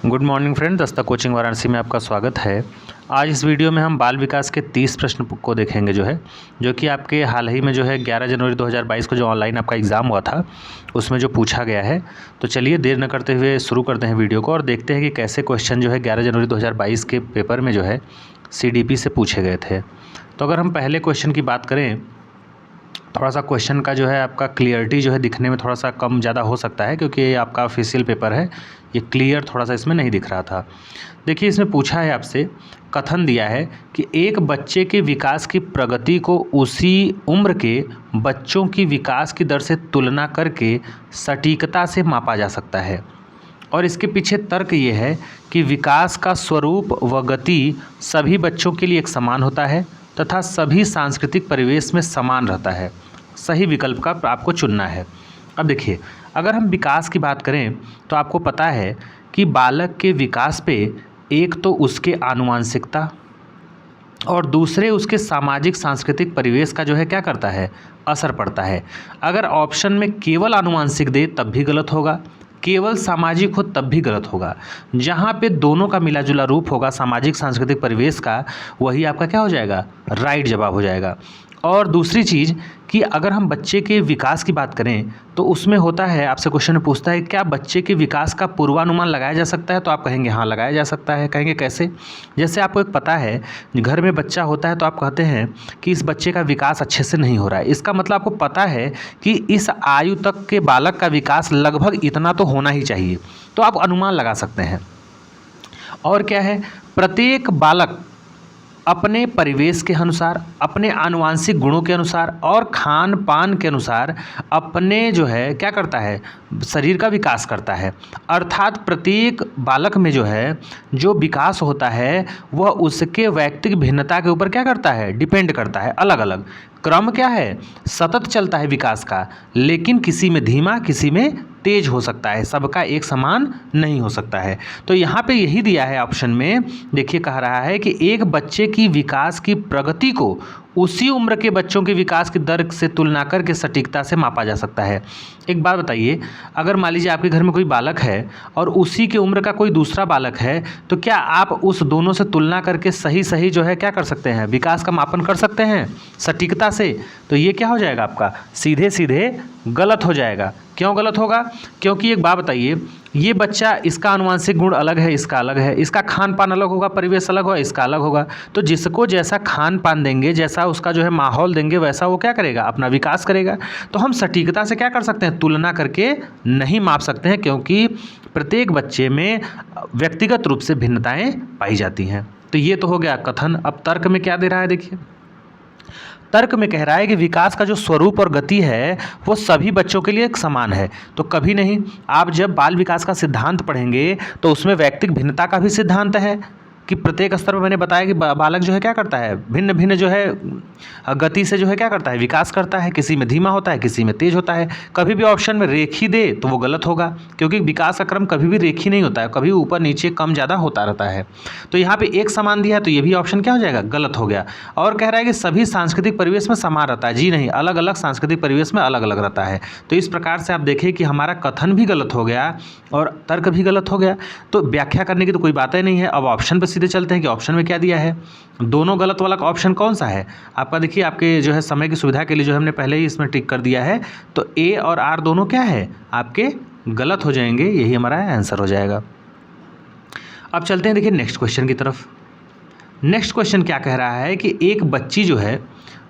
Good morning friend, दस्ता coaching Varanasi में आपका स्वागत है। आज इस वीडियो में हम बाल विकास के 30 प्रश्न को देखेंगे जो कि आपके हाल ही में 11 जनवरी 2022 को जो ऑनलाइन आपका एग्ज़ाम हुआ था उसमें जो पूछा गया है। तो चलिए देर न करते हुए शुरू करते हैं वीडियो को और देखते हैं कि कैसे क्वेश्चन 11 जनवरी 2022 के पेपर में CDP से पूछे गए थे। तो अगर हम पहले क्वेश्चन की बात करें, थोड़ा सा क्वेश्चन का आपका क्लियरिटी दिखने में थोड़ा सा कम ज़्यादा हो सकता है, क्योंकि ये आपका ऑफिशियल पेपर है, ये क्लियर थोड़ा सा इसमें नहीं दिख रहा था। देखिए, इसमें पूछा है आपसे, कथन दिया है कि एक बच्चे के विकास की प्रगति को उसी उम्र के बच्चों की विकास की दर से तुलना करके सटीकता से मापा जा सकता है। और इसके पीछे तर्क ये है कि विकास का स्वरूप व गति सभी बच्चों के लिए एक समान होता है तथा सभी सांस्कृतिक परिवेश में समान रहता है। सही विकल्प का आपको चुनना है। अब देखिए, अगर हम विकास की बात करें तो आपको पता है कि बालक के विकास पे एक तो उसके आनुवांशिकता और दूसरे उसके सामाजिक सांस्कृतिक परिवेश का क्या करता है, असर पड़ता है। अगर ऑप्शन में केवल आनुवांशिक दे तब भी गलत होगा, केवल सामाजिक हो तब भी गलत होगा। जहाँ पे दोनों का मिला जुला रूप होगा सामाजिक सांस्कृतिक परिवेश का, वही आपका क्या हो जाएगा, राइट जवाब हो जाएगा। और दूसरी चीज़ कि अगर हम बच्चे के विकास की बात करें तो उसमें होता है, आपसे क्वेश्चन पूछता है क्या बच्चे के विकास का पूर्वानुमान लगाया जा सकता है, तो आप कहेंगे हाँ लगाया जा सकता है। कहेंगे कैसे? जैसे आपको एक पता है, घर में बच्चा होता है तो आप कहते हैं कि इस बच्चे का विकास अच्छे से नहीं हो रहा है। इसका मतलब आपको पता है कि इस आयु तक के बालक का विकास लगभग इतना तो होना ही चाहिए, तो आप अनुमान लगा सकते हैं। और क्या है, प्रत्येक बालक अपने परिवेश के अनुसार, अपने आनुवांशिक गुणों के अनुसार और खान पान के अनुसार अपने क्या करता है, शरीर का विकास करता है। अर्थात प्रत्येक बालक में जो विकास होता है वह उसके व्यक्तिगत भिन्नता के ऊपर क्या करता है, डिपेंड करता है। अलग अलग क्रम क्या है, सतत चलता है विकास का, लेकिन किसी में धीमा किसी में तेज हो सकता है, सबका एक समान नहीं हो सकता है। तो यहाँ पे यही दिया है ऑप्शन में। देखिए, कह रहा है कि एक बच्चे की विकास की प्रगति को उसी उम्र के बच्चों के विकास की दर से तुलना करके सटीकता से मापा जा सकता है। एक बात बताइए, अगर मान लीजिए आपके घर में कोई बालक है और उसी के उम्र का कोई दूसरा बालक है, तो क्या आप उस दोनों से तुलना करके सही क्या कर सकते हैं, विकास का मापन कर सकते हैं सटीकता से? तो ये क्या हो जाएगा, आपका सीधे सीधे गलत हो जाएगा। क्यों गलत होगा? क्योंकि एक बात बताइए, ये बच्चा, इसका आनुवांशिक गुण अलग है, इसका अलग है, इसका खान पान अलग होगा, परिवेश अलग होगा, इसका अलग होगा। तो जिसको जैसा खान पान देंगे, जैसा उसका माहौल देंगे, वैसा वो क्या करेगा, अपना विकास करेगा। तो हम सटीकता से क्या कर सकते हैं, तुलना करके नहीं माप सकते हैं, क्योंकि प्रत्येक बच्चे में व्यक्तिगत रूप से भिन्नताएं पाई जाती हैं। तो ये तो हो गया कथन। अब तर्क में क्या दे रहा है, देखिए, तर्क में कह रहा है कि विकास का जो स्वरूप और गति है वो सभी बच्चों के लिए एक समान है। तो कभी नहीं, आप जब बाल विकास का सिद्धांत पढ़ेंगे तो उसमें व्यक्तिगत भिन्नता का भी सिद्धांत है कि प्रत्येक स्तर पर मैंने बताया कि बालक क्या करता है, भिन्न भिन्न गति से क्या करता है, विकास करता है। किसी में धीमा होता है, किसी में तेज होता है। कभी भी ऑप्शन में रेखी दे तो वो गलत होगा, क्योंकि विकास का क्रम कभी भी रेखी नहीं होता है, कभी ऊपर नीचे कम ज़्यादा होता रहता है। तो यहाँ पे एक समान दिया है, तो ये भी ऑप्शन क्या हो जाएगा, गलत हो गया। और कह रहा है कि सभी सांस्कृतिक परिवेश में समान रहता है। जी नहीं, अलग अलग सांस्कृतिक परिवेश में अलग अलग रहता है। तो इस प्रकार से आप देखें कि हमारा कथन भी गलत हो गया और तर्क भी गलत हो गया। तो व्याख्या करने की तो कोई बात ही नहीं है। अब ऑप्शन पर सीधे चलते हैं कि ऑप्शन में क्या दिया है। दोनों गलत वाला ऑप्शन कौन सा है आपका? देखिए, आपके समय की सुविधा के लिए हमने पहले ही इसमें टिक कर दिया है। तो ए और आर दोनों क्या है, आपके गलत हो जाएंगे। यही हमारा आंसर हो जाएगा। अब चलते हैं, देखिए, नेक्स्ट क्वेश्चन की तरफ। नेक्स्ट क्वेश्चन क्या कह रहा है कि एक बच्ची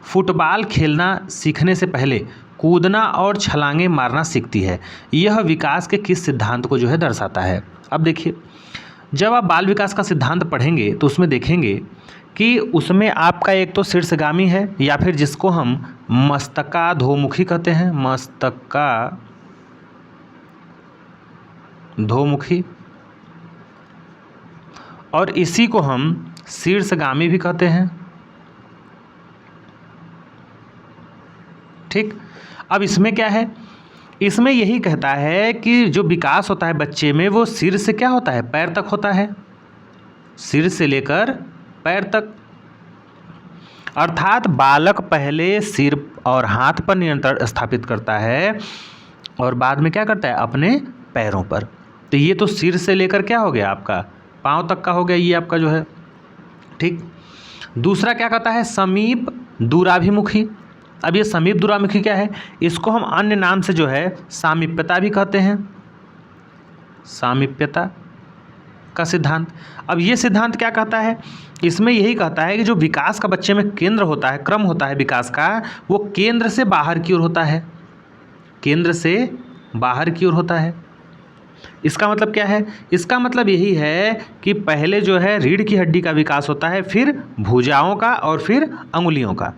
फुटबॉल खेलना सीखने से पहले कूदना और छलांगे मारना सीखती है। यह विकास के किस सिद्धांत को दर्शाता है? अब देखिए, जब आप बाल विकास का सिद्धांत पढ़ेंगे तो उसमें देखेंगे कि उसमें आपका एक तो शीर्षगामी है, या फिर जिसको हम मस्तकाधोमुखी कहते हैं, मस्तकाधोमुखी, और इसी को हम शीर्षगामी भी कहते हैं। ठीक, अब इसमें क्या है, इसमें यही कहता है कि जो विकास होता है बच्चे में वो सिर से क्या होता है, पैर तक होता है, सिर से लेकर पैर तक। अर्थात बालक पहले सिर और हाथ पर नियंत्रण स्थापित करता है और बाद में क्या करता है, अपने पैरों पर। तो ये तो सिर से लेकर क्या हो गया आपका पाँव तक का हो गया ये आपका जो है, ठीक। दूसरा क्या कहता है, समीप दूराभिमुखी। अब ये समीप दूराभिमुखी क्या है, इसको हम अन्य नाम से जो है सामीप्यता भी कहते हैं, सामीप्यता का सिद्धांत। अब ये सिद्धांत क्या कहता है, इसमें यही कहता है कि जो विकास का बच्चे में केंद्र होता है, क्रम होता है विकास का, वो केंद्र से बाहर की ओर होता है, केंद्र से बाहर की ओर होता है। इसका मतलब क्या है, इसका मतलब यही है कि पहले जो है रीढ़ की हड्डी का विकास होता है, फिर भुजाओं का और फिर अंगुलियों का।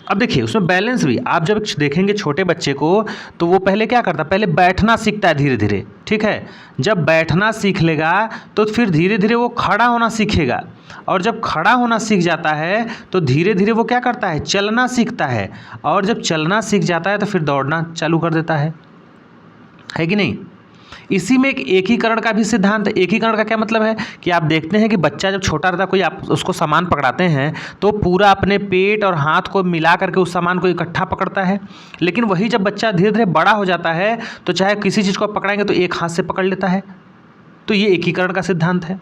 अब देखिए उसमें बैलेंस भी, आप जब देखेंगे छोटे बच्चे को तो वो पहले क्या करता है, पहले बैठना सीखता है धीरे धीरे, ठीक है। जब बैठना सीख लेगा तो फिर धीरे धीरे वो खड़ा होना सीखेगा, और जब खड़ा होना सीख जाता है तो धीरे धीरे वो क्या करता है, चलना सीखता है, और जब चलना सीख जाता है तो फिर दौड़ना चालू कर देता है कि नहीं। इसी में एक एकीकरण का भी सिद्धांत है। एकीकरण का क्या मतलब है कि आप देखते हैं कि बच्चा जब छोटा रहता है, कोई आप उसको सामान पकड़ाते हैं तो पूरा अपने पेट और हाथ को मिला करके उस सामान को इकट्ठा पकड़ता है, लेकिन वही जब बच्चा धीरे धीरे बड़ा हो जाता है तो चाहे किसी चीज़ को पकड़ाएंगे तो एक हाथ से पकड़ लेता है। तो ये एकीकरण का सिद्धांत है।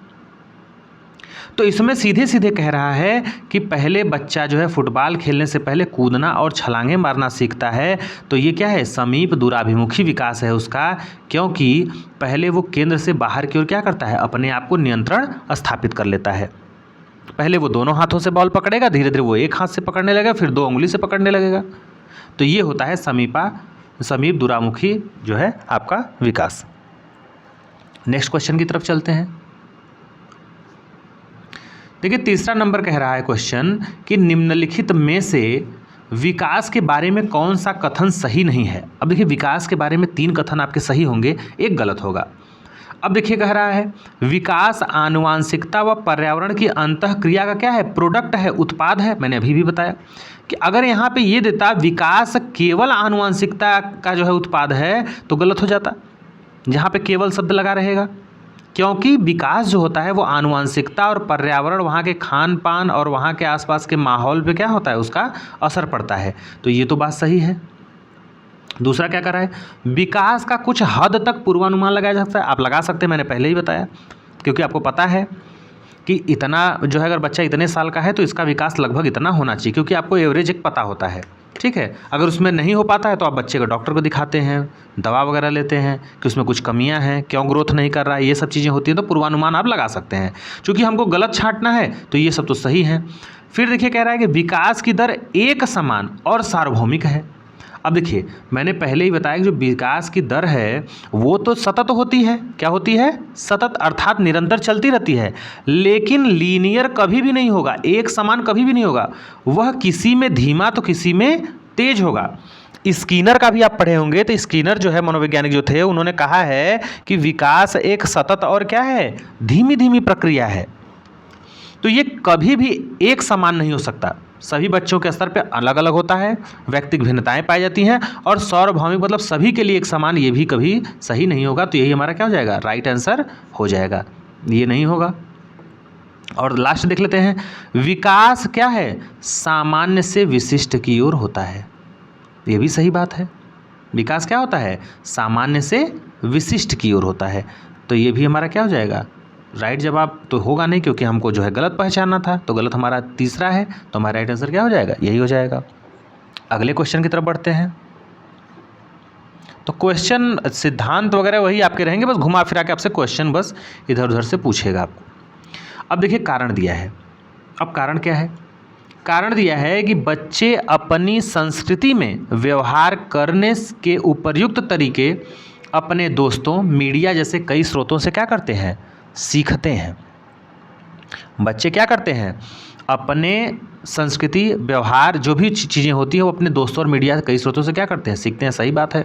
तो इसमें सीधे सीधे कह रहा है कि पहले बच्चा जो है फुटबॉल खेलने से पहले कूदना और छलांगे मारना सीखता है। तो ये क्या है, समीप दूराभिमुखी विकास है उसका, क्योंकि पहले वो केंद्र से बाहर की ओर क्या करता है, अपने आप को नियंत्रण स्थापित कर लेता है। पहले वो दोनों हाथों से बॉल पकड़ेगा, धीरे धीरे वो एक हाथ से पकड़ने लगेगा, फिर 2 उंगली से पकड़ने लगेगा। तो ये होता है समीप दूरामुखी जो है आपका विकास। नेक्स्ट क्वेश्चन की तरफ चलते हैं। देखिए तीसरा नंबर कह रहा है क्वेश्चन कि निम्नलिखित में से विकास के बारे में कौन सा कथन सही नहीं है। अब देखिए विकास के बारे में 3 कथन आपके सही होंगे, एक गलत होगा। अब देखिए कह रहा है विकास आनुवांशिकता व पर्यावरण की अंतःक्रिया का क्या है, प्रोडक्ट है, उत्पाद है। मैंने अभी भी बताया कि अगर यहाँ पे ये देता विकास केवल आनुवांशिकता का जो है उत्पाद है तो गलत हो जाता, जहाँ पे केवल शब्द लगा रहेगा, क्योंकि विकास जो होता है वो आनुवांशिकता और पर्यावरण, वहाँ के खान पान और वहाँ के आसपास के माहौल पे क्या होता है, उसका असर पड़ता है। तो ये तो बात सही है। दूसरा क्या कर रहा है, विकास का कुछ हद तक पूर्वानुमान लगाया जा सकता है। आप लगा सकते हैं, मैंने पहले ही बताया, क्योंकि आपको पता है कि इतना जो है अगर बच्चा इतने साल का है तो इसका विकास लगभग इतना होना चाहिए, क्योंकि आपको एवरेज एक पता होता है, ठीक है। अगर उसमें नहीं हो पाता है तो आप बच्चे को डॉक्टर को दिखाते हैं, दवा वगैरह लेते हैं कि उसमें कुछ कमियां हैं, क्यों ग्रोथ नहीं कर रहा है, ये सब चीज़ें होती हैं। तो पूर्वानुमान आप लगा सकते हैं। चूँकि हमको गलत छांटना है तो ये सब तो सही है। फिर देखिए कह रहा है कि विकास की दर एक समान और सार्वभौमिक है। अब देखिए मैंने पहले ही बताया कि जो विकास की दर है वो तो सतत होती है। क्या होती है, सतत, अर्थात निरंतर चलती रहती है, लेकिन लीनियर कभी भी नहीं होगा, एक समान कभी भी नहीं होगा। वह किसी में धीमा तो किसी में तेज होगा। स्किनर का भी आप पढ़े होंगे, तो स्किनर जो है मनोवैज्ञानिक जो थे, उन्होंने कहा है कि विकास एक सतत और क्या है, धीमी धीमी प्रक्रिया है। तो ये कभी भी एक समान नहीं हो सकता, सभी बच्चों के स्तर पे अलग अलग होता है, व्यक्तिगत भिन्नताएं पाई जाती हैं, और सार्वभौमिक मतलब सभी के लिए एक समान, ये भी कभी सही नहीं होगा। तो यही हमारा क्या हो जाएगा, राइट आंसर हो जाएगा, ये नहीं होगा। और लास्ट देख लेते हैं, विकास क्या है, सामान्य से विशिष्ट की ओर होता है। ये भी सही बात है, विकास क्या होता है, सामान्य से विशिष्ट की ओर होता है। तो ये भी हमारा क्या हो जाएगा, राइट जवाब तो होगा नहीं, क्योंकि हमको जो है गलत पहचानना था। तो गलत हमारा तीसरा है, तो हमारा राइट आंसर क्या हो जाएगा, यही हो जाएगा। अगले क्वेश्चन की तरफ बढ़ते हैं। तो क्वेश्चन सिद्धांत वगैरह वही आपके रहेंगे, बस घुमा फिरा के आपसे क्वेश्चन बस इधर उधर से पूछेगा आपको। अब देखिए कारण दिया है। अब कारण क्या है, कारण दिया है कि बच्चे अपनी संस्कृति में व्यवहार करने के उपयुक्त तरीके अपने दोस्तों, मीडिया जैसे कई स्रोतों से क्या करते हैं, सीखते हैं। बच्चे क्या करते हैं, अपने संस्कृति, व्यवहार, जो भी चीज़ें होती हैं वो अपने दोस्तों और मीडिया कई स्रोतों से क्या करते हैं, सीखते हैं। सही बात है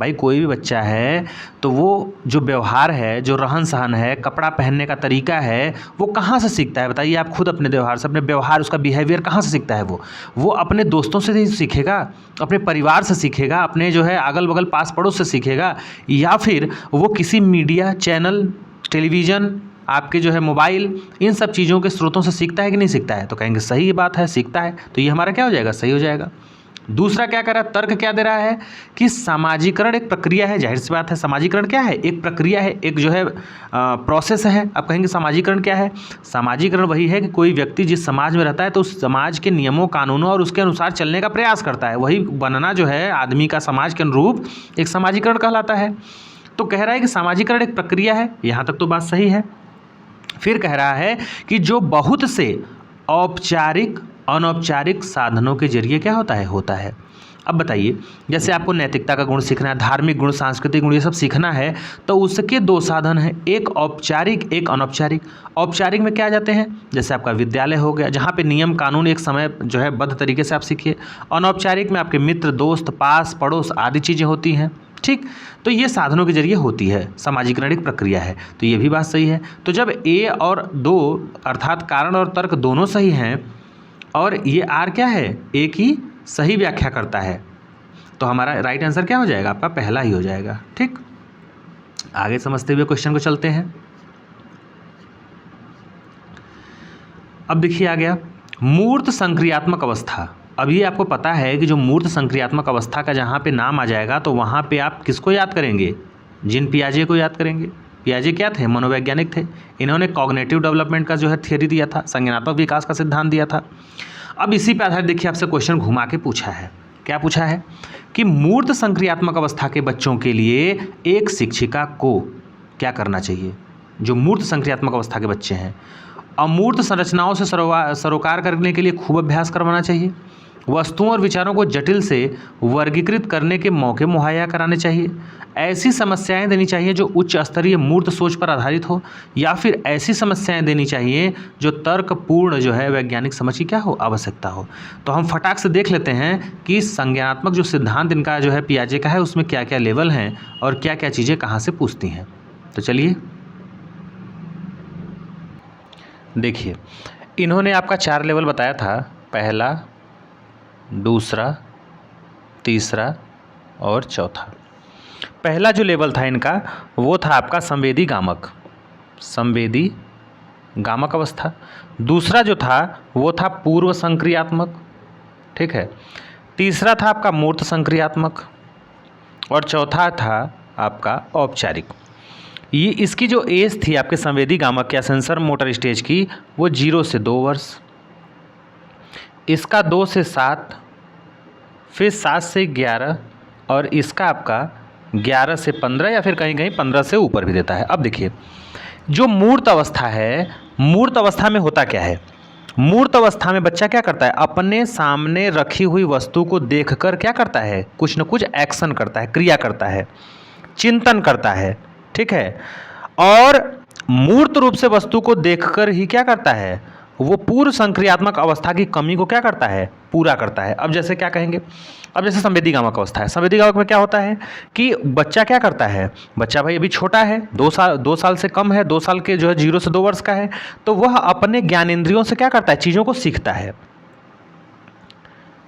भाई, कोई भी बच्चा है तो वो जो व्यवहार है, जो रहन सहन है, कपड़ा पहनने का तरीका है, वो कहाँ से सीखता है, बताइए आप खुद अपने व्यवहार से, अपने व्यवहार, उसका बिहेवियर कहाँ से सीखता है, वो अपने दोस्तों से ही सीखेगा, अपने परिवार से सीखेगा, अपने जो है अगल बगल पास पड़ोस से सीखेगा, या फिर वो किसी मीडिया चैनल, टेलीविज़न, आपके जो है मोबाइल, इन सब चीज़ों के स्रोतों से सीखता है कि नहीं सीखता है। तो कहेंगे सही बात है, सीखता है। तो ये हमारा क्या हो जाएगा, सही हो जाएगा। दूसरा क्या कर रहा है, तर्क क्या दे रहा है कि सामाजिकरण एक प्रक्रिया है। जाहिर सी बात है, सामाजिकरण क्या है, एक प्रक्रिया है, एक जो है प्रोसेस है। आप कहेंगे सामाजिकरण क्या है, सामाजिकरण वही है कि कोई व्यक्ति जिस समाज में रहता है तो उस समाज के नियमों कानूनों और उसके अनुसार चलने का प्रयास करता है, वही बनना जो है आदमी का समाज के अनुरूप एक सामाजिकरण कहलाता है। तो कह रहा है कि सामाजिकरण एक प्रक्रिया है, यहाँ तक तो बात सही है। फिर कह रहा है कि जो बहुत से औपचारिक अनौपचारिक साधनों के जरिए क्या होता है। अब बताइए, जैसे आपको नैतिकता का गुण सीखना है, धार्मिक गुण, सांस्कृतिक गुण, ये सब सीखना है, तो उसके दो साधन हैं, एक औपचारिक एक अनौपचारिक। औपचारिक में क्या आ जाते हैं, जैसे आपका विद्यालय हो गया, जहाँ पे नियम कानून एक समय जो है बद्ध तरीके से आप सीखिए। अनौपचारिक में आपके मित्र, दोस्त, पास पड़ोस आदि चीज़ें होती हैं, ठीक। तो ये साधनों के जरिए होती है, सामाजिकरण एक प्रक्रिया है, तो ये भी बात सही है। तो जब ए और दो अर्थात कारण और तर्क दोनों सही हैं और ये आर क्या है, एक ही सही व्याख्या करता है, तो हमारा राइट आंसर क्या हो जाएगा, आपका पहला ही हो जाएगा, ठीक। आगे समझते हुए क्वेश्चन को चलते हैं। अब देखिए आ गया मूर्त संक्रियात्मक अवस्था। अब ये आपको पता है कि जो मूर्त संक्रियात्मक अवस्था का जहाँ पे नाम आ जाएगा तो वहाँ पे आप किसको याद करेंगे, जीन पियाजे को याद करेंगे। पियाजे क्या थे, मनोवैज्ञानिक थे। इन्होंने कॉग्निटिव डेवलपमेंट का जो है थियरी दिया था, संज्ञानात्मक विकास का सिद्धांत दिया था। अब इसी पे आधारित देखिए आपसे क्वेश्चन घुमा के पूछा है, क्या पूछा है कि मूर्त संक्रियात्मक अवस्था के बच्चों के लिए एक शिक्षिका को क्या करना चाहिए। जो मूर्त संक्रियात्मक अवस्था के बच्चे हैं, अमूर्त संरचनाओं से सरोकार करने के लिए खूब अभ्यास करवाना चाहिए। वस्तुओं और विचारों को जटिल से वर्गीकृत करने के मौके मुहैया कराने चाहिए। ऐसी समस्याएं देनी चाहिए जो उच्च स्तरीय मूर्त सोच पर आधारित हो, या फिर ऐसी समस्याएं देनी चाहिए जो तर्कपूर्ण जो है वैज्ञानिक समझ की क्या हो, आवश्यकता हो। तो हम फटाक से देख लेते हैं कि संज्ञानात्मक जो सिद्धांत इनका जो है पियाजे का है उसमें क्या क्या लेवल हैं और क्या क्या चीज़ें कहाँ से पूछती हैं। तो चलिए देखिए, इन्होंने आपका 4 लेवल बताया था, पहला, दूसरा, तीसरा और चौथा। पहला जो लेवल था इनका वो था आपका संवेदी गामक अवस्था। दूसरा जो था वो था पूर्व संक्रियात्मक, ठीक है। तीसरा था आपका मूर्त संक्रियात्मक और चौथा था आपका औपचारिक। ये इसकी जो एज थी आपके संवेदी गामक या सेंसर मोटर स्टेज की वो 0 से 2 वर्ष, इसका 2 से 7, फिर 7 से 11 और इसका आपका 11 से 15 या फिर कहीं कहीं 15 से ऊपर भी देता है। अब देखिए जो मूर्त अवस्था है, मूर्त अवस्था में होता क्या है, मूर्त अवस्था में बच्चा क्या करता है, अपने सामने रखी हुई वस्तु को देखकर क्या करता है, कुछ न कुछ एक्शन करता है, क्रिया करता है, चिंतन करता है, ठीक है। और मूर्त रूप से वस्तु को देखकर ही क्या करता है, वो पूर्व संक्रियात्मक अवस्था की कमी को क्या करता है, पूरा करता है। अब जैसे क्या कहेंगे, अब जैसे संवेदी गामक अवस्था है, संवेदी गामक में क्या होता है कि बच्चा क्या करता है, बच्चा भाई अभी छोटा है, 2 साल से कम है, 2 साल के जो है 0 से 2 वर्ष का है, तो वह अपने ज्ञानेंद्रियों से क्या करता है, चीज़ों को सीखता है।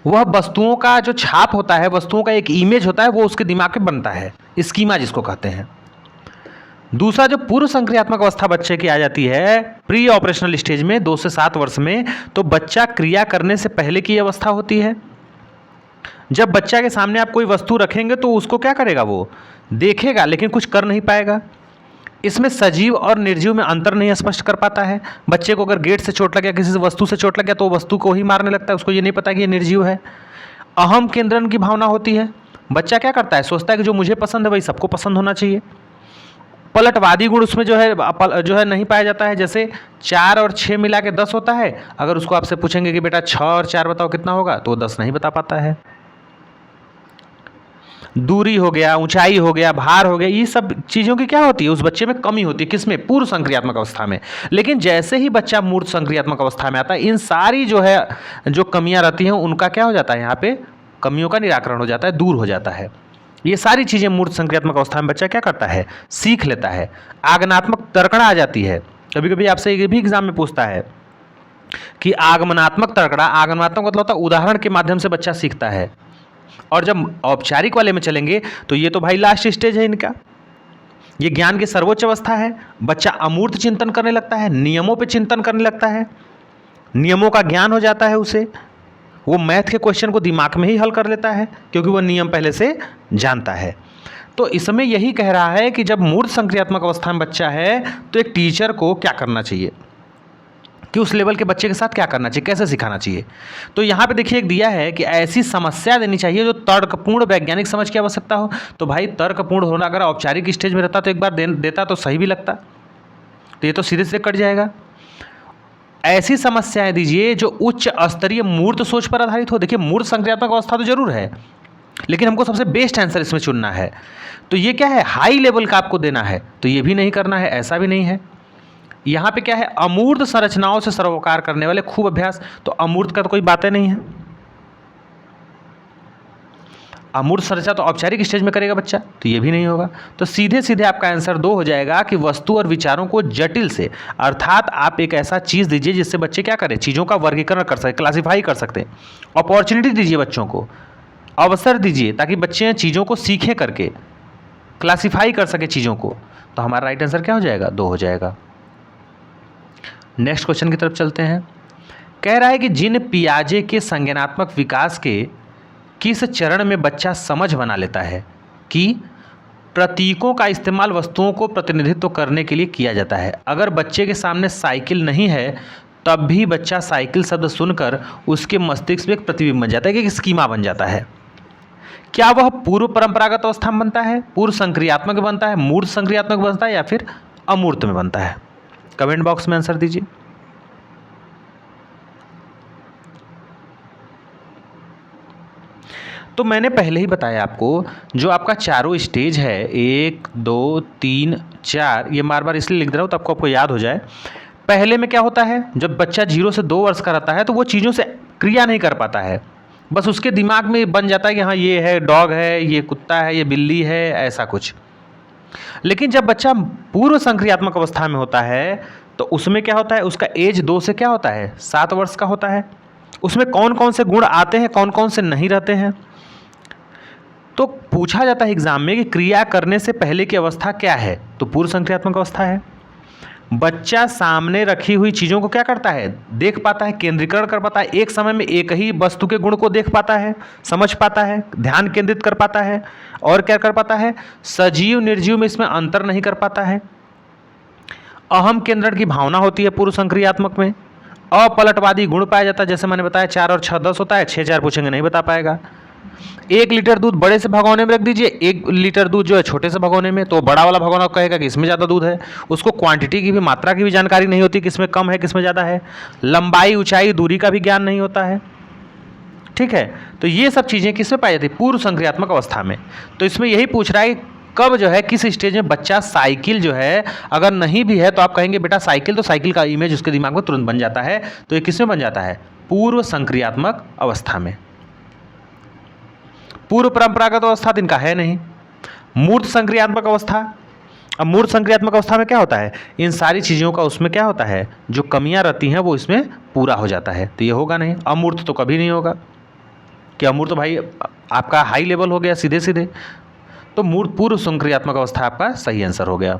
वह वस्तुओं का जो छाप होता है, वस्तुओं का एक इमेज होता है, वो उसके दिमाग में बनता है, स्कीमा जिसको कहते हैं। दूसरा जो पूर्व संक्रियात्मक अवस्था बच्चे की आ जाती है प्री ऑपरेशनल स्टेज में 2 से 7 वर्ष में, तो बच्चा क्रिया करने से पहले की अवस्था होती है। जब बच्चा के सामने आप कोई वस्तु रखेंगे तो उसको क्या करेगा, वो देखेगा लेकिन कुछ कर नहीं पाएगा। इसमें सजीव और निर्जीव में अंतर नहीं स्पष्ट कर पाता है। बच्चे को अगर गेट से चोट लग गया, किसी वस्तु से चोट लग गया, तो वस्तु को ही मारने लगता है, उसको ये नहीं पता कि ये निर्जीव है। अहम केंद्रन की भावना होती है, बच्चा क्या करता है, सोचता है कि जो मुझे पसंद है वही सबको पसंद होना चाहिए। पलटवादी गुण उसमें जो है नहीं पाया जाता है। जैसे 4 और 6 मिला के 10 होता है, अगर उसको आपसे पूछेंगे कि बेटा 6 और 4 बताओ कितना होगा, तो वो 10 नहीं बता पाता है। दूरी हो गया, ऊंचाई हो गया, भार हो गया, ये सब चीज़ों की क्या होती है, उस बच्चे में कमी होती है। किसमें, पूर्व संक्रियात्मक अवस्था में। लेकिन जैसे ही बच्चा मूर्त संक्रियात्मक अवस्था में आता है, इन सारी जो कमियां रहती हैं उनका क्या हो जाता है, यहाँ पे कमियों का निराकरण हो जाता है, दूर हो जाता है। ये सारी चीज़ें मूर्त संक्रियात्मक अवस्था में बच्चा क्या करता है, सीख लेता है। आगमनात्मक तर्कणा आ जाती है। कभी कभी आपसे ये भी एग्जाम में पूछता है कि आगमनात्मक तर्कणा, आगमनात्मक मतलब होता है उदाहरण के माध्यम से बच्चा सीखता है। और जब औपचारिक वाले में चलेंगे तो ये तो भाई लास्ट स्टेज है इनका, ये ज्ञान की सर्वोच्च अवस्था है। बच्चा अमूर्त चिंतन करने लगता है, नियमों पे चिंतन करने लगता है, नियमों का ज्ञान हो जाता है उसे। वो मैथ के क्वेश्चन को दिमाग में ही हल कर लेता है क्योंकि वो नियम पहले से जानता है। तो इसमें यही कह रहा है कि जब मूर्त संक्रियात्मक अवस्था में बच्चा है तो एक टीचर को क्या करना चाहिए, कि उस लेवल के बच्चे के साथ क्या करना चाहिए, कैसे सिखाना चाहिए। तो यहाँ पे देखिए एक दिया है कि ऐसी समस्या देनी चाहिए जो तर्कपूर्ण वैज्ञानिक समझ की आवश्यकता हो। तो भाई तर्कपूर्ण होना अगर औपचारिक स्टेज में रहता तो एक बार देता तो सही भी लगता, तो ये तो सीधे सीधे कट जाएगा। ऐसी समस्याएं दीजिए जो उच्च स्तरीय मूर्त सोच पर आधारित हो। देखिए मूर्त संक्रियात्मक अवस्था तो जरूर है, लेकिन हमको सबसे बेस्ट आंसर इसमें चुनना है। तो ये क्या है, हाई लेवल का आपको देना है, तो ये भी नहीं करना है, ऐसा भी नहीं है। यहाँ पे क्या है, अमूर्त संरचनाओं से सरोकार करने वाले खूब अभ्यास, तो अमूर्त का तो कोई बातें नहीं है। अमूर्त संरचना तो औपचारिक स्टेज में करेगा बच्चा, तो ये भी नहीं होगा। तो सीधे सीधे आपका आंसर 2 हो जाएगा कि वस्तु और विचारों को जटिल से, अर्थात आप एक ऐसा चीज़ दीजिए जिससे बच्चे क्या करें, चीज़ों का वर्गीकरण कर सके, क्लासीफाई कर सकते हैं। अपॉर्चुनिटी दीजिए बच्चों को, अवसर दीजिए ताकि बच्चे चीज़ों को सीखें करके क्लासीफाई कर सके चीज़ों को। तो हमारा राइट आंसर क्या हो जाएगा, 2 हो जाएगा। नेक्स्ट क्वेश्चन की तरफ चलते हैं। कह रहा है कि जिन पियाजे के संज्ञानात्मक विकास के किस चरण में बच्चा समझ बना लेता है कि प्रतीकों का इस्तेमाल वस्तुओं को प्रतिनिधित्व करने के लिए किया जाता है। अगर बच्चे के सामने साइकिल नहीं है तब भी बच्चा साइकिल शब्द सुनकर उसके मस्तिष्क में एक प्रतिबिंब बन जाता है, कि एक स्कीमा बन जाता है। क्या वह पूर्व परंपरागत अवस्था में बनता है, पूर्व संक्रियात्मक में बनता है, मूर्त संक्रियात्मक बनता है, या फिर अमूर्त में बनता है? कमेंट बॉक्स में आंसर दीजिए। तो मैंने पहले ही बताया आपको, जो आपका चारों स्टेज है 1 2 3 4, ये बार बार इसलिए लिख रहा हूँ तो आपको याद हो जाए। पहले में क्या होता है, जब बच्चा 0 से 2 वर्ष का रहता है तो वो चीज़ों से क्रिया नहीं कर पाता है, बस उसके दिमाग में बन जाता है कि हाँ ये है डॉग है, ये कुत्ता है, ये बिल्ली है, ऐसा कुछ। लेकिन जब बच्चा पूर्व संक्रियात्मक अवस्था में होता है तो उसमें क्या होता है, उसका एज 2 से क्या होता है, 7 वर्ष का होता है। उसमें कौन कौन से गुण आते हैं, कौन कौन से नहीं रहते हैं। तो पूछा जाता है एग्जाम में कि क्रिया करने से पहले की अवस्था क्या है, तो पूर्व संक्रियात्मक अवस्था है। बच्चा सामने रखी हुई चीज़ों को क्या करता है, देख पाता है, केंद्रीकरण कर पाता है, एक समय में एक ही वस्तु के गुण को देख पाता है, समझ पाता है, ध्यान केंद्रित कर पाता है, और क्या कर पाता है, सजीव निर्जीव में इसमें अंतर नहीं कर पाता है। अहम केंद्रण की भावना होती है पूर्व संक्रियात्मक में। अपलटवादी गुण पाया जाता है, जैसे मैंने बताया 4 और 6 10 होता है, 6 4 पूछेंगे नहीं बता पाएगा। 1 लीटर दूध बड़े से भगोने में रख दीजिए, 1 लीटर दूध जो है छोटे से भगोने में, तो बड़ा वाला भगोना कहेगा कि इसमें ज़्यादा दूध है। उसको क्वांटिटी की भी, मात्रा की भी जानकारी नहीं होती, किसमें कम है किसमें ज़्यादा है। लंबाई ऊंचाई दूरी का भी ज्ञान नहीं होता है। ठीक है, तो ये सब चीज़ें किसमें पाई जाती है, पूर्व संक्रियात्मक अवस्था में। तो इसमें यही पूछ रहा है कि कब जो है, किस स्टेज में बच्चा साइकिल जो है, अगर नहीं भी है तो आप कहेंगे बेटा साइकिल, तो साइकिल का इमेज उसके दिमाग में तुरंत बन जाता है। तो ये किसमें बन जाता है, पूर्व संक्रियात्मक अवस्था में। पूर्व परंपरागत अवस्था तो इनका है नहीं। मूर्त संक्रियात्मक अवस्था, अब मूर्त संक्रियात्मक अवस्था में क्या होता है, इन सारी चीज़ों का उसमें क्या होता है, जो कमियां रहती हैं वो इसमें पूरा हो जाता है। तो ये होगा नहीं, अमूर्त तो कभी नहीं होगा, कि अमूर्त तो भाई आपका हाई लेवल हो गया सीधे सीधे। तो मूर्त पूर्व संक्रियात्मक अवस्था आपका सही आंसर हो गया।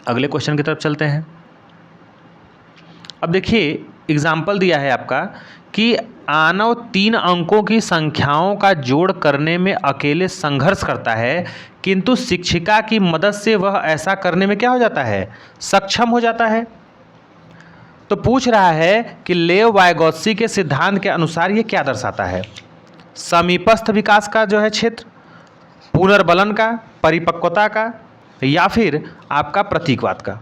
अगले क्वेश्चन की तरफ चलते हैं। अब देखिए एग्जाम्पल दिया है आपका कि आनव 3 अंकों की संख्याओं का जोड़ करने में अकेले संघर्ष करता है, किंतु शिक्षिका की मदद से वह ऐसा करने में क्या हो जाता है, सक्षम हो जाता है। तो पूछ रहा है कि लेव वाइगोत्स्की के सिद्धांत के अनुसार ये क्या दर्शाता है, समीपस्थ विकास का जो है क्षेत्र, पुनर्बलन का, परिपक्वता का, या फिर आपका प्रतीकवाद का।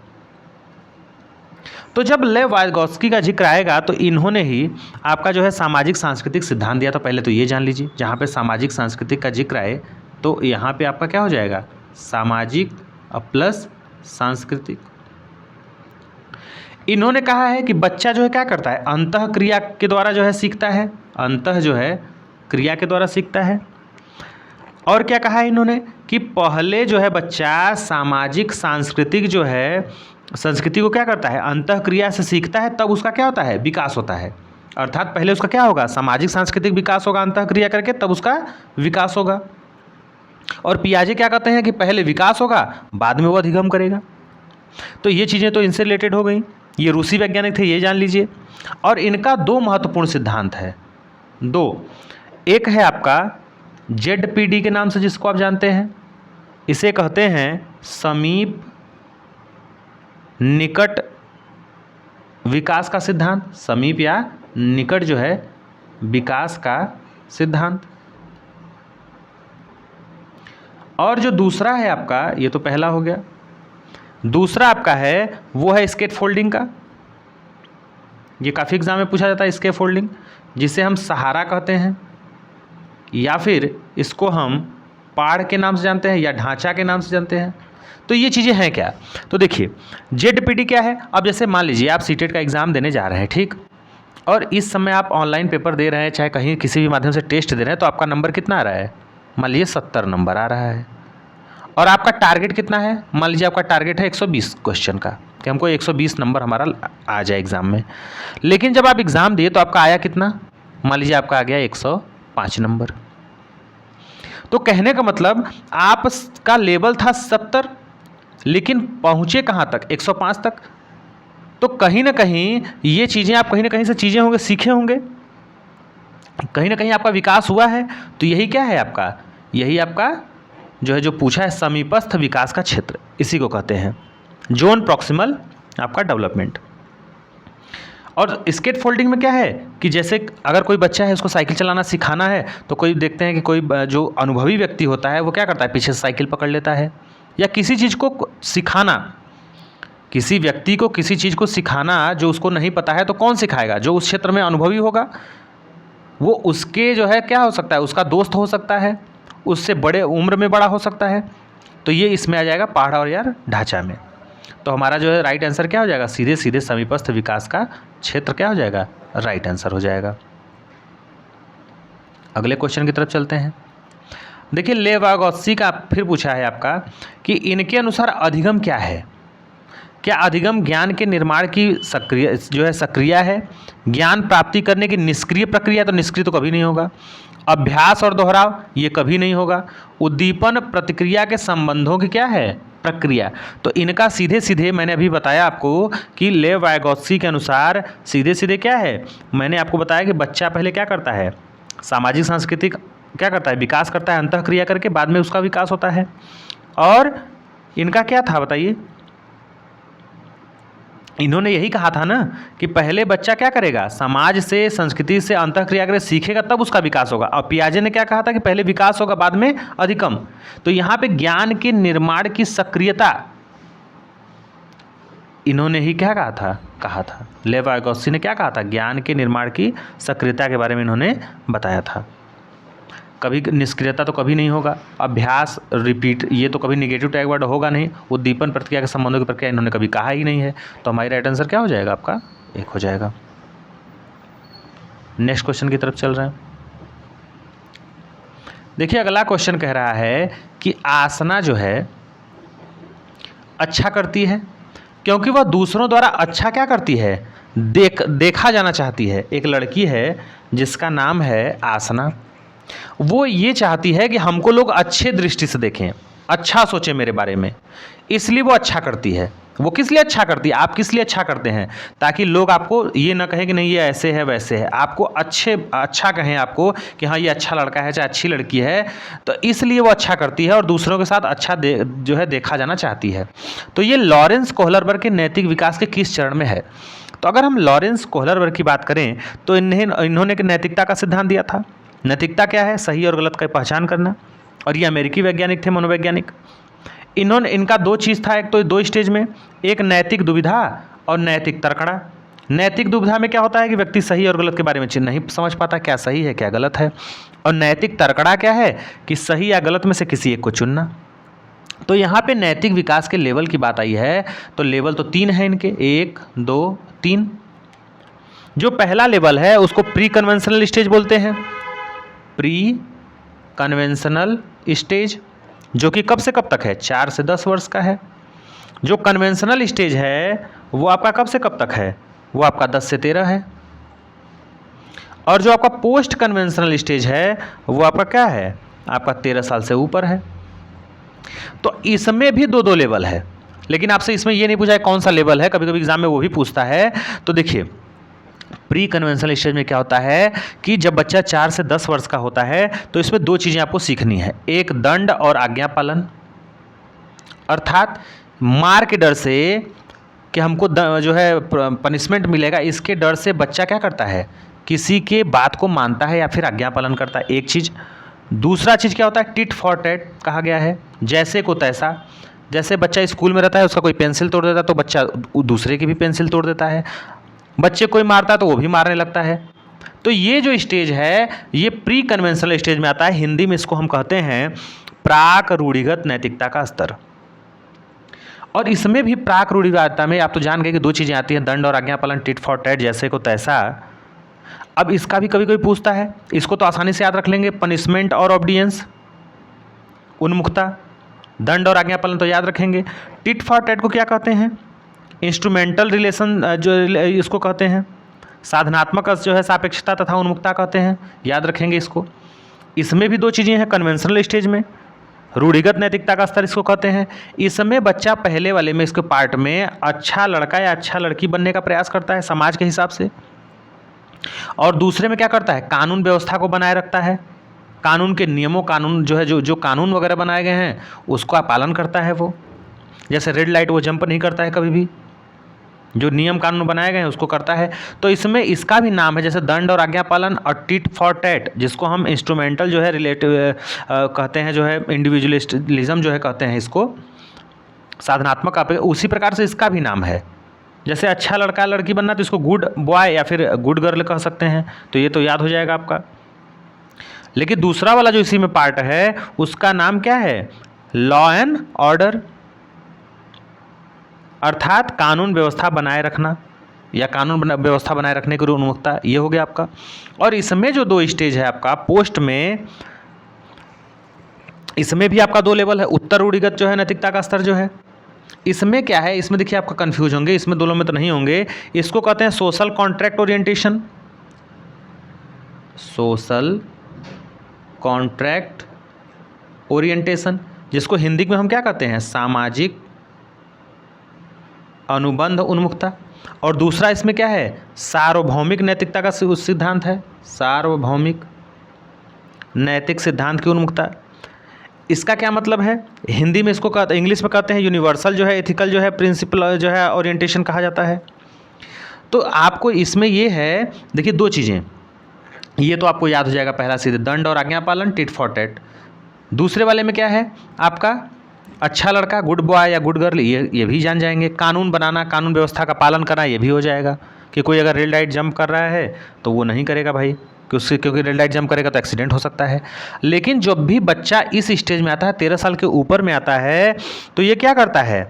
तो जब लेव वाइगोत्स्की का जिक्र आएगा तो इन्होंने ही आपका जो है सामाजिक सांस्कृतिक सिद्धांत दिया। तो पहले तो ये जान लीजिए, जहाँ पे सामाजिक सांस्कृतिक का जिक्र आए तो यहाँ पे आपका क्या हो जाएगा, सामाजिक प्लस सांस्कृतिक। इन्होंने कहा है कि बच्चा जो है क्या करता है, अंतः क्रिया के द्वारा जो है सीखता है, अंतः जो है क्रिया के द्वारा सीखता है। और क्या कहा है इन्होंने कि पहले जो है बच्चा सामाजिक सांस्कृतिक जो है संस्कृति को क्या करता है, अंतः क्रिया से सीखता है, तब उसका क्या होता है, विकास होता है। अर्थात पहले उसका क्या होगा, सामाजिक सांस्कृतिक विकास होगा अंतः क्रिया करके, तब उसका विकास होगा। और पियाजे क्या कहते हैं कि पहले विकास होगा बाद में वो अधिगम करेगा। तो ये चीज़ें तो इनसे रिलेटेड हो गई। ये रूसी वैज्ञानिक थे, ये जान लीजिए। और इनका 2 महत्वपूर्ण सिद्धांत है, दो, एक है आपका ZPD के नाम से जिसको आप जानते हैं, इसे कहते हैं समीप निकट विकास का सिद्धांत, समीप या निकट जो है विकास का सिद्धांत। और जो दूसरा है आपका, ये तो पहला हो गया, दूसरा आपका है वो है स्केट फोल्डिंग का। ये काफ़ी एग्जाम में पूछा जाता है स्केट फोल्डिंग, जिसे हम सहारा कहते हैं या फिर इसको हम पाड़ के नाम से जानते हैं या ढांचा के नाम से जानते हैं। तो ये चीज़ें हैं क्या, तो देखिए ZPD क्या है। अब जैसे मान लीजिए आप सीटेट का एग्ज़ाम देने जा रहे हैं, ठीक, और इस समय आप ऑनलाइन पेपर दे रहे हैं, चाहे कहीं किसी भी माध्यम से टेस्ट दे रहे हैं, तो आपका नंबर कितना आ रहा है, मान लीजिए 70 नंबर आ रहा है, और आपका टारगेट कितना है, मान लीजिए आपका टारगेट है 120 क्वेश्चन का, कि हमको 120 नंबर हमारा आ जाए एग्ज़ाम में। लेकिन जब आप एग्ज़ाम दिए तो आपका आया कितना, मान लीजिए आपका आ गया 105 नंबर। तो कहने का मतलब आपका लेवल था 70, लेकिन पहुँचे कहाँ तक, 105 तक। तो कहीं ना कहीं ये चीज़ें आप कहीं ना कहीं से चीज़ें होंगे सीखे होंगे, कहीं ना कहीं आपका विकास हुआ है। तो यही क्या है आपका, यही आपका जो है जो पूछा है समीपस्थ विकास का क्षेत्र, इसी को कहते हैं जोन प्रॉक्सिमल आपका डेवलपमेंट। और स्केट फोल्डिंग में क्या है कि जैसे अगर कोई बच्चा है उसको साइकिल चलाना सिखाना है, तो कोई देखते हैं कि कोई जो अनुभवी व्यक्ति होता है वो क्या करता है, पीछे से साइकिल पकड़ लेता है। या किसी चीज़ को सिखाना, किसी व्यक्ति को किसी चीज़ को सिखाना जो उसको नहीं पता है, तो कौन सिखाएगा, जो उस क्षेत्र में अनुभवी होगा। वो उसके जो है क्या हो सकता है, उसका दोस्त हो सकता है, उससे बड़े उम्र में बड़ा हो सकता है। तो ये इसमें आ जाएगा पहाड़ और यार ढांचा में। तो हमारा जो है राइट आंसर क्या हो जाएगा, सीधे सीधे समीपस्थ विकास का क्षेत्र क्या हो जाएगा, राइट आंसर हो जाएगा। अगले क्वेश्चन की तरफ चलते हैं। देखिए लेवागोत्स्की का फिर पूछा है आपका कि इनके अनुसार अधिगम क्या है। क्या अधिगम ज्ञान के निर्माण की सक्रिय है, ज्ञान प्राप्ति करने की निष्क्रिय प्रक्रिया, तो निष्क्रिय तो कभी नहीं होगा। अभ्यास और दोहराव, ये कभी नहीं होगा। उद्दीपन प्रतिक्रिया के संबंधों की क्या है, प्रक्रिया। तो इनका सीधे सीधे मैंने अभी बताया आपको कि लेवागोत्स्की के अनुसार सीधे सीधे क्या है, मैंने आपको बताया कि बच्चा पहले क्या करता है, सामाजिक सांस्कृतिक क्या करता है, विकास करता है अंतःक्रिया करके, बाद में उसका विकास होता है। और इनका क्या था बताइए, इन्होंने यही कहा था ना कि पहले बच्चा क्या करेगा, समाज से संस्कृति से अंतःक्रिया करे सीखेगा, तब उसका विकास होगा। और पियाजे ने क्या कहा था कि पहले विकास होगा बाद में अधिगम। तो यहाँ पे ज्ञान के निर्माण की सक्रियता इन्होंने ही क्या कहा था लेवागोत्स्की ने क्या कहा था, ज्ञान के निर्माण की सक्रियता के बारे में इन्होंने बताया था। कभी निष्क्रियता तो कभी नहीं होगा, अभ्यास रिपीट ये तो कभी निगेटिव टैग वर्ड होगा नहीं, उद्दीपन प्रतिक्रिया के संबंधों की प्रक्रिया इन्होंने कभी कहा ही नहीं है। तो हमारी राइट आंसर क्या हो जाएगा, आपका 1 हो जाएगा। नेक्स्ट क्वेश्चन की तरफ चल रहे हैं। देखिए अगला क्वेश्चन कह रहा है कि आसना जो है अच्छा करती है क्योंकि वह दूसरों द्वारा अच्छा क्या करती है, देखा जाना चाहती है। एक लड़की है जिसका नाम है आसना, वो ये चाहती है कि हमको लोग अच्छे दृष्टि से देखें, अच्छा सोचें मेरे बारे में, इसलिए वो अच्छा करती है। वो किस लिए अच्छा करती है, आप किस लिए अच्छा करते हैं, ताकि लोग आपको ये ना कहें कि नहीं ये ऐसे है वैसे है, आपको अच्छा कहें आपको कि हाँ ये अच्छा लड़का है चाहे अच्छी लड़की है। तो इसलिए वो अच्छा करती है और दूसरों के साथ अच्छा जो है देखा जाना चाहती है। तो ये लॉरेंस कोहलरबर्ग के नैतिक विकास के किस चरण में है। तो अगर हम लॉरेंस कोहलरबर्ग की बात करें तो इन्होंने नैतिकता का सिद्धांत दिया था। नैतिकता क्या है, सही और गलत का पहचान करना। और ये अमेरिकी वैज्ञानिक थे, मनोवैज्ञानिक। इनका 2 चीज़ था, एक तो 2 स्टेज में, एक नैतिक दुविधा और नैतिक तर्कड़ा। नैतिक दुविधा में क्या होता है कि व्यक्ति सही और गलत के बारे में नहीं समझ पाता, क्या सही है क्या गलत है। और नैतिक तर्कड़ा क्या है कि सही या गलत में से किसी एक को चुनना। तो यहाँ पे नैतिक विकास के लेवल की बात आई है, तो लेवल तो 3 है इनके, 1 2 3। जो पहला लेवल है उसको प्री कन्वेंशनल स्टेज बोलते हैं, प्री कन्वेंशनल स्टेज, जो कि कब से कब तक है, 4 से 10 वर्ष का है। जो कन्वेंशनल स्टेज है वो आपका कब से कब तक है, वो आपका 10 से 13 है। और जो आपका पोस्ट कन्वेंशनल स्टेज है वो आपका क्या है, आपका 13 साल से ऊपर है। तो इसमें भी 2 लेवल है, लेकिन आपसे इसमें ये नहीं पूछा है कौन सा लेवल है, कभी कभी एग्जाम में वो भी पूछता है। तो देखिए प्री कन्वेंशनल स्टेज में क्या होता है कि जब बच्चा 4 से 10 वर्ष का होता है तो इसमें दो चीज़ें आपको सीखनी है, एक दंड और आज्ञा पालन, अर्थात मार के डर से कि हमको जो है पनिशमेंट मिलेगा, इसके डर से बच्चा क्या करता है, किसी के बात को मानता है या फिर आज्ञा पालन करता है, एक चीज़। दूसरा चीज़ क्या होता है, टिट फॉर टैट कहा गया है, जैसे को तैसा। जैसे बच्चा स्कूल में रहता है, उसका कोई पेंसिल तोड़ देता है तो बच्चा दूसरे की भी पेंसिल तोड़ देता है, बच्चे कोई मारता है तो वो भी मारने लगता है। तो ये जो स्टेज है ये प्री कन्वेंशनल स्टेज में आता है, हिंदी में इसको हम कहते हैं प्राक रूढ़िगत नैतिकता का स्तर। और इसमें भी प्राक रूढ़िगतता में आप तो जान गए कि दो चीज़ें आती हैं, दंड और आज्ञा पालन, टिट फॉर टैट, जैसे को तैसा। अब इसका भी कभी कोई पूछता है, इसको तो आसानी से याद रख लेंगे, पनिशमेंट और ऑब्डियंस, उन्मुखता। दंड और आज्ञा पालन तो याद रखेंगे। टिट फॉर टैट को क्या कहते हैं, इंस्ट्रूमेंटल रिलेशन जो इसको कहते हैं, साधनात्मक जो है सापेक्षता तथा उन्मुखता कहते हैं, याद रखेंगे इसको। इसमें भी दो चीज़ें हैं कन्वेंशनल स्टेज में, रूढ़िगत नैतिकता का स्तर इसको कहते हैं। इसमें बच्चा पहले वाले में इसके पार्ट में अच्छा लड़का या अच्छा लड़की बनने का प्रयास करता है समाज के हिसाब से, और दूसरे में क्या करता है, कानून व्यवस्था को बनाए रखता है, कानून के नियमों, कानून जो है जो कानून वगैरह बनाए गए हैं उसका पालन करता है वो। जैसे रेड लाइट वो जंप नहीं करता है कभी भी, जो नियम कानून बनाए गए हैं उसको करता है। तो इसमें इसका भी नाम है, जैसे दंड और आज्ञा पालन और टिट फॉर टैट, जिसको हम इंस्ट्रूमेंटल जो है रिलेटिव कहते हैं, जो है इंडिविजुअलिज्म जो है कहते हैं इसको, साधनात्मक। उसी प्रकार से इसका भी नाम है, जैसे अच्छा लड़का लड़की बनना तो इसको गुड बॉय या फिर गुड गर्ल कह सकते हैं, तो ये तो याद हो जाएगा आपका। लेकिन दूसरा वाला जो इसी में पार्ट है उसका नाम क्या है, लॉ एंड ऑर्डर, अर्थात कानून व्यवस्था बनाए रखना या कानून व्यवस्था बनाए रखने की उन्मुखता, ये हो गया आपका। और इसमें जो दो स्टेज है आपका पोस्ट में, इसमें भी आपका दो लेवल है, उत्तर रूढ़िगत जो है नैतिकता का स्तर जो है, इसमें क्या है, इसमें देखिए आपका कंफ्यूज होंगे, इसमें दोनों में तो नहीं होंगे। इसको कहते हैं social contract orientation, social contract orientation, जिसको हिंदी में हम क्या कहते हैं, सामाजिक अनुबंध उन्मुखता। और दूसरा इसमें क्या है, सार्वभौमिक नैतिकता का सिद्धांत है, सार्वभौमिक नैतिक सिद्धांत की उन्मुखता। इसका क्या मतलब है, हिंदी में इसको कहते, इंग्लिश में कहते हैं यूनिवर्सल जो है एथिकल जो है प्रिंसिपल जो है ओरिएंटेशन कहा जाता है। तो आपको इसमें ये है, देखिए दो चीज़ें, ये तो आपको याद हो जाएगा, पहला सीधे दंड और आज्ञा पालन, टिट फॉर टैट। दूसरे वाले में क्या है आपका, अच्छा लड़का, गुड बॉय या गुड गर्ल, ये भी जान जाएंगे। कानून बनाना, कानून व्यवस्था का पालन करना, ये भी हो जाएगा कि कोई अगर रेड लाइट जंप कर रहा है तो वो नहीं करेगा भाई, क्योंकि रेड लाइट जंप करेगा तो एक्सीडेंट हो सकता है। लेकिन जब भी बच्चा इस स्टेज में आता है, 13 साल के ऊपर में आता है, तो ये क्या करता है,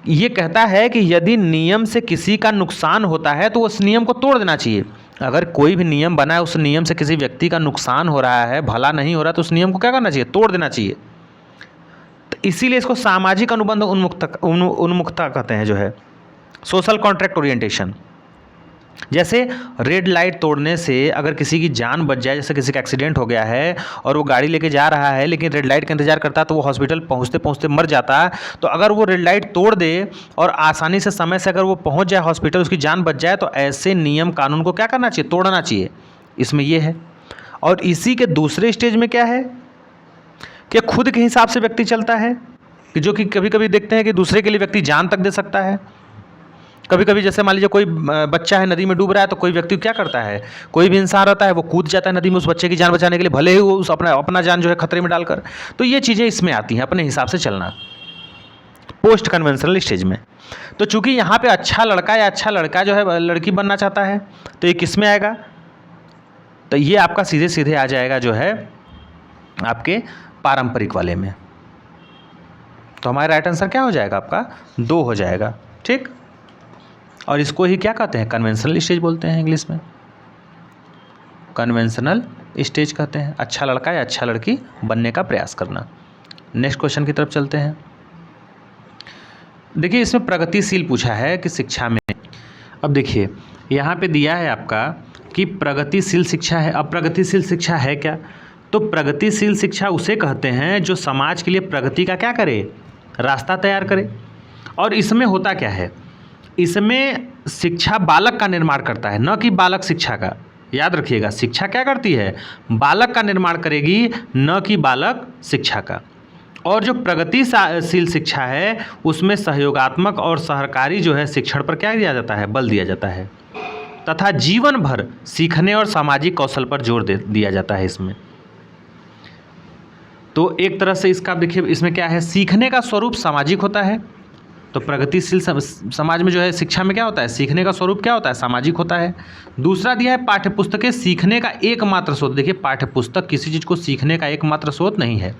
ये कहता है कि यदि नियम से किसी का नुकसान होता है तो उस नियम को तोड़ देना चाहिए। अगर कोई भी नियम बना है, उस नियम से किसी व्यक्ति का नुकसान हो रहा है, भला नहीं हो रहा, तो उस नियम को क्या करना चाहिए, तोड़ देना चाहिए। तो इसीलिए इसको सामाजिक अनुबंध उन्मुखता कहते हैं, जो है सोशल कॉन्ट्रैक्ट ओरिएंटेशन। जैसे रेड लाइट तोड़ने से अगर किसी की जान बच जाए, जैसे किसी का एक्सीडेंट हो गया है और वो गाड़ी लेके जा रहा है लेकिन रेड लाइट का इंतजार करता है, तो वो हॉस्पिटल पहुंचते पहुंचते मर जाता है। तो अगर वो रेड लाइट तोड़ दे और आसानी से समय से अगर वो पहुंच जाए हॉस्पिटल, उसकी जान बच जाए, तो ऐसे नियम कानून को क्या करना चाहिए, तोड़ना चाहिए। इसमें ये है। और इसी के दूसरे स्टेज में क्या है कि खुद के हिसाब से व्यक्ति चलता है, कि जो कि कभी कभी देखते हैं कि दूसरे के लिए व्यक्ति जान तक दे सकता है। कभी कभी जैसे मान लीजिए कोई बच्चा है नदी में डूब रहा है, तो कोई व्यक्ति क्या करता है, कोई भी इंसान रहता है वो कूद जाता है नदी में उस बच्चे की जान बचाने के लिए, भले ही वो उस अपना जान जो है खतरे में डालकर। तो ये चीज़ें इसमें आती हैं, अपने हिसाब से चलना पोस्ट कन्वेंशनल स्टेज में। तो चूंकि यहाँ पे अच्छा लड़का या अच्छा लड़का जो है लड़की बनना चाहता है, तो ये किस में आएगा, तो ये आपका सीधे सीधे आ जाएगा जो है आपके पारंपरिक वाले में। तो हमारा राइट आंसर क्या हो जाएगा आपका, 2 हो जाएगा, ठीक। और इसको ही क्या कहते हैं, कन्वेंशनल स्टेज बोलते हैं इंग्लिश में, कन्वेंशनल स्टेज कहते हैं, अच्छा लड़का या अच्छा लड़की बनने का प्रयास करना। नेक्स्ट क्वेश्चन की तरफ चलते हैं। देखिए इसमें प्रगतिशील पूछा है कि शिक्षा में, अब देखिए यहाँ पे दिया है आपका कि प्रगतिशील शिक्षा है। अब प्रगतिशील शिक्षा है क्या, तो प्रगतिशील शिक्षा उसे कहते हैं जो समाज के लिए प्रगति का क्या करे, रास्ता तैयार करे। और इसमें होता क्या है, इसमें शिक्षा बालक का निर्माण करता है, न कि बालक शिक्षा का। याद रखिएगा, शिक्षा क्या करती है, बालक का निर्माण करेगी, न कि बालक शिक्षा का। और जो प्रगतिशील शिक्षा है उसमें सहयोगात्मक और सहकारी जो है शिक्षण पर क्या दिया जाता है, बल दिया जाता है, तथा जीवन भर सीखने और सामाजिक कौशल पर जोर दिया जाता है इसमें। तो एक तरह से इसका देखिए, इसमें क्या है, सीखने का स्वरूप सामाजिक होता है। तो प्रगतिशील समाज में जो है शिक्षा में क्या होता है, सीखने का स्वरूप क्या होता है, सामाजिक होता है। दूसरा दिया है पाठ्यपुस्तकें सीखने का एकमात्र स्रोत। देखिए, पाठ्यपुस्तक किसी चीज़ को सीखने का एकमात्र स्रोत नहीं है,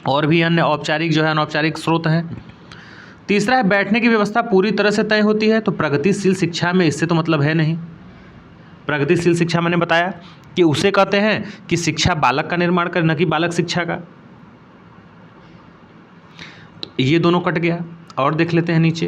और भी अन्य औपचारिक जो है अनौपचारिक स्रोत हैं। तीसरा है बैठने की व्यवस्था पूरी तरह से तय होती है। तो प्रगतिशील शिक्षा में इससे तो मतलब है नहीं। प्रगतिशील शिक्षा मैंने बताया कि उसे कहते हैं कि शिक्षा बालक का निर्माण करे, न कि बालक शिक्षा का। तो ये दोनों कट गया। और देख लेते हैं नीचे,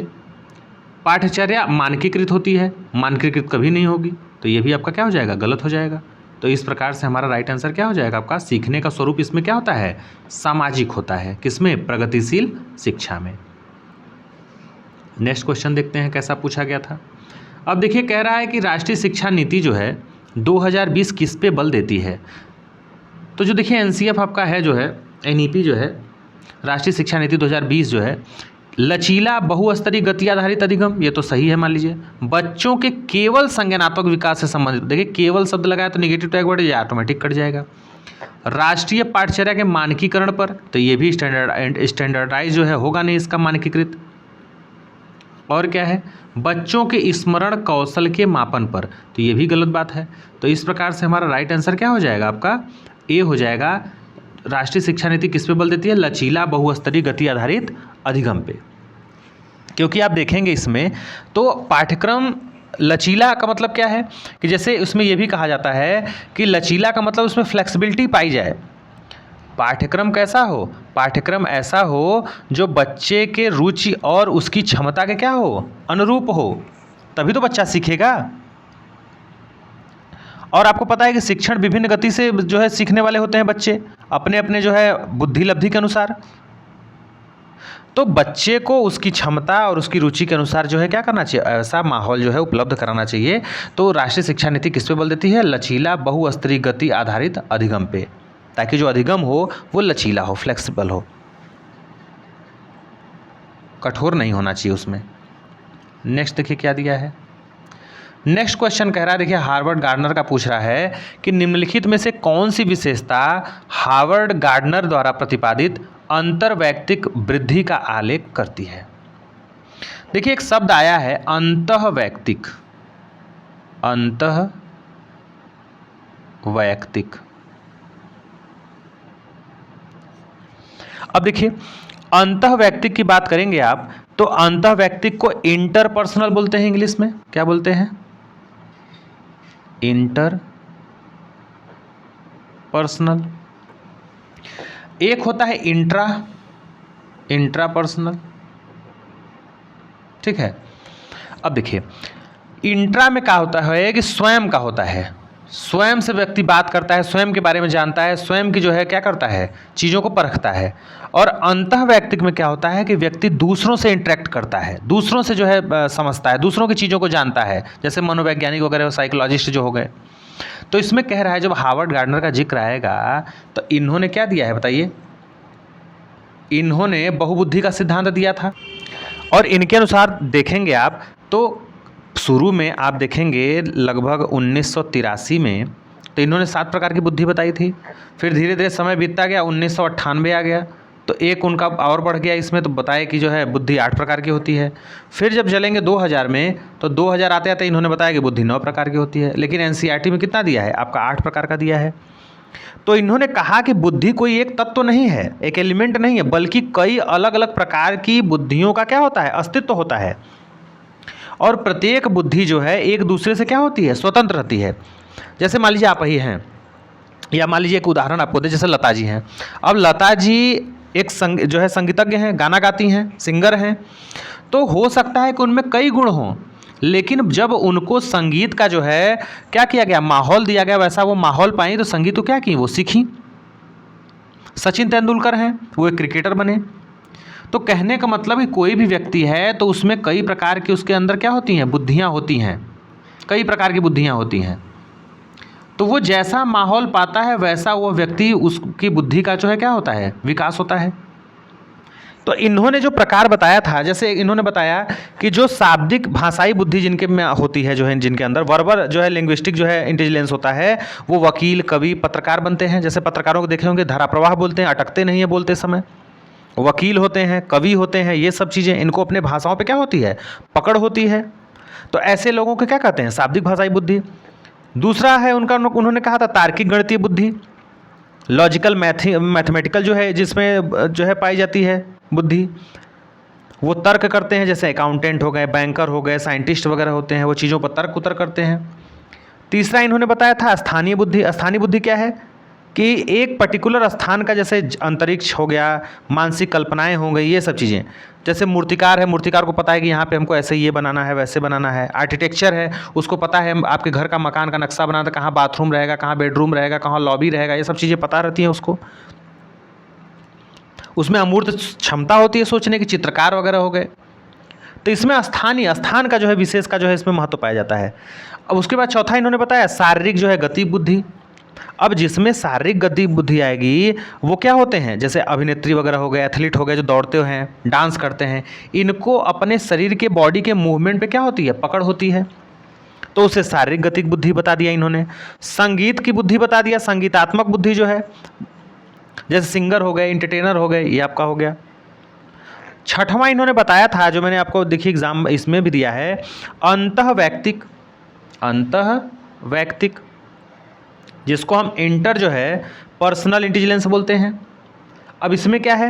पाठ्यचर्या मानकीकृत होती है, मानकीकृत कभी नहीं होगी, तो ये भी आपका क्या हो जाएगा, गलत हो जाएगा। तो इस प्रकार से हमारा राइट आंसर क्या हो जाएगा आपका, सीखने का स्वरूप इसमें क्या होता है, सामाजिक होता है। किसमें, प्रगतिशील शिक्षा में। नेक्स्ट क्वेश्चन देखते हैं कैसा पूछा गया था। अब देखिए, कह रहा है कि राष्ट्रीय शिक्षा नीति जो है 2020 किस पे बल देती है। तो जो देखिए एनसीएफ आपका है, जो है एनईपी जो है, राष्ट्रीय शिक्षा नीति 2020 जो है, लचीला बहुस्तरीय गति आधारित अधिगम, ये तो सही है मान लीजिए। बच्चों के केवल संज्ञानात्मक विकास से संबंधित, देखिए केवल शब्द लगाया तो निगेटिव टैग वर्ड ये ऑटोमेटिक कट जाएगा। राष्ट्रीय पाठ्यचर्या के मानकीकरण पर, तो ये भी स्टैंडर्डाइज जो है होगा नहीं इसका मानकीकृत। और क्या है, बच्चों के स्मरण कौशल के मापन पर, तो ये भी गलत बात है। तो इस प्रकार से हमारा राइट आंसर क्या हो जाएगा आपका, ए हो जाएगा। राष्ट्रीय शिक्षा नीति किस पे बल देती है, लचीला बहुस्तरीय गति आधारित अधिगम पे। क्योंकि आप देखेंगे इसमें तो पाठ्यक्रम लचीला का मतलब क्या है कि जैसे उसमें ये भी कहा जाता है कि लचीला का मतलब उसमें फ्लेक्सिबिलिटी पाई जाए। पाठ्यक्रम कैसा हो, पाठ्यक्रम ऐसा हो जो बच्चे के रुचि और उसकी क्षमता के क्या हो, अनुरूप हो, तभी तो बच्चा सीखेगा। और आपको पता है कि शिक्षण विभिन्न गति से जो है सीखने वाले होते हैं बच्चे, अपने अपने जो है बुद्धि लब्धि के अनुसार। तो बच्चे को उसकी क्षमता और उसकी रुचि के अनुसार जो है क्या करना चाहिए, ऐसा माहौल जो है उपलब्ध कराना चाहिए। तो राष्ट्रीय शिक्षा नीति किस पे बल देती है, लचीला बहुस्तरीय गति आधारित अधिगम पे, ताकि जो अधिगम हो वो लचीला हो, फ्लेक्सिबल हो, कठोर नहीं होना चाहिए उसमें। नेक्स्ट देखिए क्या दिया है। नेक्स्ट क्वेश्चन कह रहा है, देखिए हार्वर्ड गार्डनर का पूछ रहा है कि निम्नलिखित में से कौन सी विशेषता हार्वर्ड गार्डनर द्वारा प्रतिपादित अंतर्वैयक्तिक वृद्धि का आलेख करती है। देखिए एक शब्द आया है अंतःवैयक्तिक, अंतःवैयक्तिक। अब देखिए अंतःवैयक्तिक की बात करेंगे आप तो अंतःवैयक्तिक को इंटरपर्सनल बोलते हैं, इंग्लिश में क्या बोलते हैं, इंटरपर्सनल। एक होता है इंट्रापर्सनल, ठीक है। अब देखिए इंट्रा में क्या होता है कि स्वयं का होता है, स्वयं से व्यक्ति बात करता है, स्वयं के बारे में जानता है, स्वयं की जो है क्या करता है, चीज़ों को परखता है। और अंतःवैयक्तिक में क्या होता है कि व्यक्ति दूसरों से इंटरेक्ट करता है, दूसरों से जो है समझता है, दूसरों की चीज़ों को जानता है, जैसे मनोवैज्ञानिक वगैरह साइकोलॉजिस्ट जो हो गए। तो इसमें कह रहा है जब हार्वर्ड गार्डनर का जिक्र आएगा तो इन्होंने क्या दिया है बताइए, इन्होंने बहुबुद्धि का सिद्धांत दिया था। और इनके अनुसार देखेंगे आप तो शुरू में आप देखेंगे लगभग 1983 में तो इन्होंने 7 प्रकार की बुद्धि बताई थी। फिर धीरे धीरे समय बीतता गया, 1998 आ गया तो एक उनका और बढ़ गया इसमें, तो बताया कि जो है बुद्धि 8 प्रकार की होती है। फिर जब चलेंगे 2000 में तो 2000 आते आते इन्होंने बताया कि बुद्धि 9 प्रकार की होती है, लेकिन एनसीईआरटी में कितना दिया है आपका, 8 प्रकार का दिया है। तो इन्होंने कहा कि बुद्धि कोई एक तत्व नहीं है, एक एलिमेंट नहीं है, बल्कि कई अलग अलग प्रकार की बुद्धियों का क्या होता है, अस्तित्व होता है। और प्रत्येक बुद्धि जो है एक दूसरे से क्या होती है, स्वतंत्र रहती है। जैसे मान लीजिए आप ही हैं, या मान लीजिए एक उदाहरण आपको दे, जैसे लता जी हैं। अब लता जी एक जो है संगीतज्ञ हैं, गाना गाती हैं, सिंगर हैं। तो हो सकता है कि उनमें कई गुण हों, लेकिन जब उनको संगीत का जो है क्या किया गया, माहौल दिया गया, वैसा वो माहौल पाई तो संगीत को क्या की, वो सीखी। सचिन तेंदुलकर हैं, वो एक क्रिकेटर बने। तो कहने का मतलब कि कोई भी व्यक्ति है तो उसमें कई प्रकार की उसके अंदर क्या होती हैं, बुद्धियाँ होती हैं, कई प्रकार की बुद्धियाँ होती हैं। तो वो जैसा माहौल पाता है वैसा वो व्यक्ति उसकी बुद्धि का जो है क्या होता है, विकास होता है। तो इन्होंने जो प्रकार बताया था, जैसे इन्होंने बताया कि जो शाब्दिक भाषाई बुद्धि जिनके में होती है, जो है जिनके अंदर वर्बल जो है लिंग्विस्टिक जो है इंटेलिजेंस होता है, वो वकील, कवि, पत्रकार बनते हैं। जैसे पत्रकारों को देखे होंगे धारा प्रवाह बोलते हैं, अटकते नहीं है बोलते समय। वकील होते हैं, कवि होते हैं, ये सब चीज़ें इनको अपने भाषाओं पे क्या होती है, पकड़ होती है। तो ऐसे लोगों को क्या कहते हैं, शाब्दिक भाषाई बुद्धि। दूसरा है उनका, उन्होंने कहा था तार्किक गणितीय बुद्धि, लॉजिकल मैथमेटिकल जो है जिसमें जो है पाई जाती है बुद्धि। वो तर्क करते हैं, जैसे अकाउंटेंट हो गए, बैंकर हो गए, साइंटिस्ट वगैरह होते हैं, वो चीज़ों पर तर्क उतर करते हैं। तीसरा इन्होंने बताया था स्थानीय बुद्धि। स्थानीय बुद्धि क्या है कि एक पर्टिकुलर स्थान का, जैसे अंतरिक्ष हो गया, मानसिक कल्पनाएं हो गई, ये सब चीज़ें। जैसे मूर्तिकार है, मूर्तिकार को पता है कि यहाँ पे हमको ऐसे ये बनाना है, वैसे बनाना है। आर्किटेक्चर है, उसको पता है आपके घर का मकान का नक्शा बनाना, कहाँ बाथरूम रहेगा, कहाँ बेडरूम रहेगा, कहाँ लॉबी रहेगा, ये सब चीज़ें पता रहती हैं उसको। उसमें अमूर्त क्षमता होती है सोचने की, चित्रकार वगैरह हो गए। तो इसमें स्थानीय, स्थान का जो है विशेष का जो है इसमें महत्व पाया जाता है। अब उसके बाद चौथा इन्होंने बताया शारीरिक जो है गति बुद्धि। अब जिसमें शारीरिक गति बुद्धि आएगी वो क्या होते हैं, जैसे अभिनेत्री वगैरह हो गए, एथलीट हो गए, जो दौड़ते हैं, डांस करते हैं, इनको अपने शरीर के बॉडी के मूवमेंट पे क्या होती है, पकड़ होती है। तो उसे शारीरिक गतिक बुद्धि बता दिया इन्होंने। संगीत की बुद्धि बता दिया, संगीतात्मक बुद्धि जो है, जैसे सिंगर हो गए, एंटरटेनर हो गए, ये आपका हो गया। छठवां इन्होंने बताया था, जो मैंने आपको देखिए एग्जाम इसमें भी दिया है, अंतः वैयक्तिक। अंतः वैयक्तिक, जिसको हम इंटर जो है पर्सनल इंटेलिजेंस बोलते हैं। अब इसमें क्या है,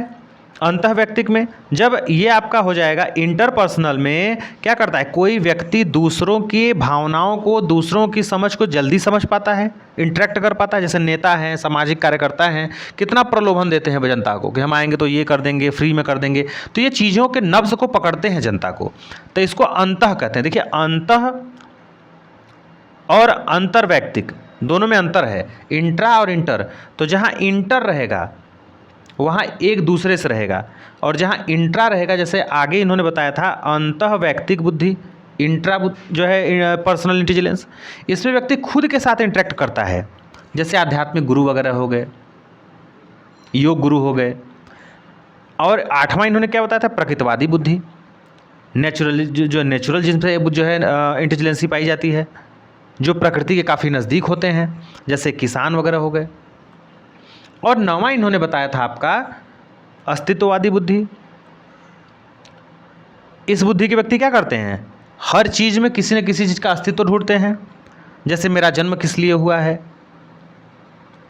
अंतः वैयक्तिक में जब ये आपका हो जाएगा, इंटरपर्सनल में क्या करता है, कोई व्यक्ति दूसरों की भावनाओं को, दूसरों की समझ को जल्दी समझ पाता है, इंटरेक्ट कर पाता है। जैसे नेता हैं, सामाजिक कार्यकर्ता हैं, कितना प्रलोभन देते हैं जनता को कि हम आएंगे तो ये कर देंगे, फ्री में कर देंगे। तो ये चीज़ों के नब्ज को पकड़ते हैं जनता को, तो इसको अंतः कहते हैं। देखिए अंतः और अंतर्वैयक्तिक दोनों में अंतर है, इंट्रा और इंटर। तो जहाँ इंटर रहेगा वहाँ एक दूसरे से रहेगा, और जहाँ इंट्रा रहेगा, जैसे आगे इन्होंने बताया था अंतः वैयक्तिक बुद्धि, इंट्रा जो है पर्सनल इंटेलिजेंस, इसमें व्यक्ति खुद के साथ इंटरेक्ट करता है। जैसे आध्यात्मिक गुरु वगैरह हो गए, योग गुरु हो गए। और आठवां इन्होंने क्या बताया था, प्रकृतिवादी बुद्धि, नेचुरल जो नेचुरल जिनसे जो है इंटेलिजेंसी पाई जाती है, जो प्रकृति के काफ़ी नज़दीक होते हैं, जैसे किसान वगैरह हो गए। और नौवां इन्होंने बताया था आपका अस्तित्ववादी बुद्धि। इस बुद्धि के व्यक्ति क्या करते हैं, हर चीज़ में किसी न किसी चीज़ का अस्तित्व ढूंढते हैं। जैसे मेरा जन्म किस लिए हुआ है,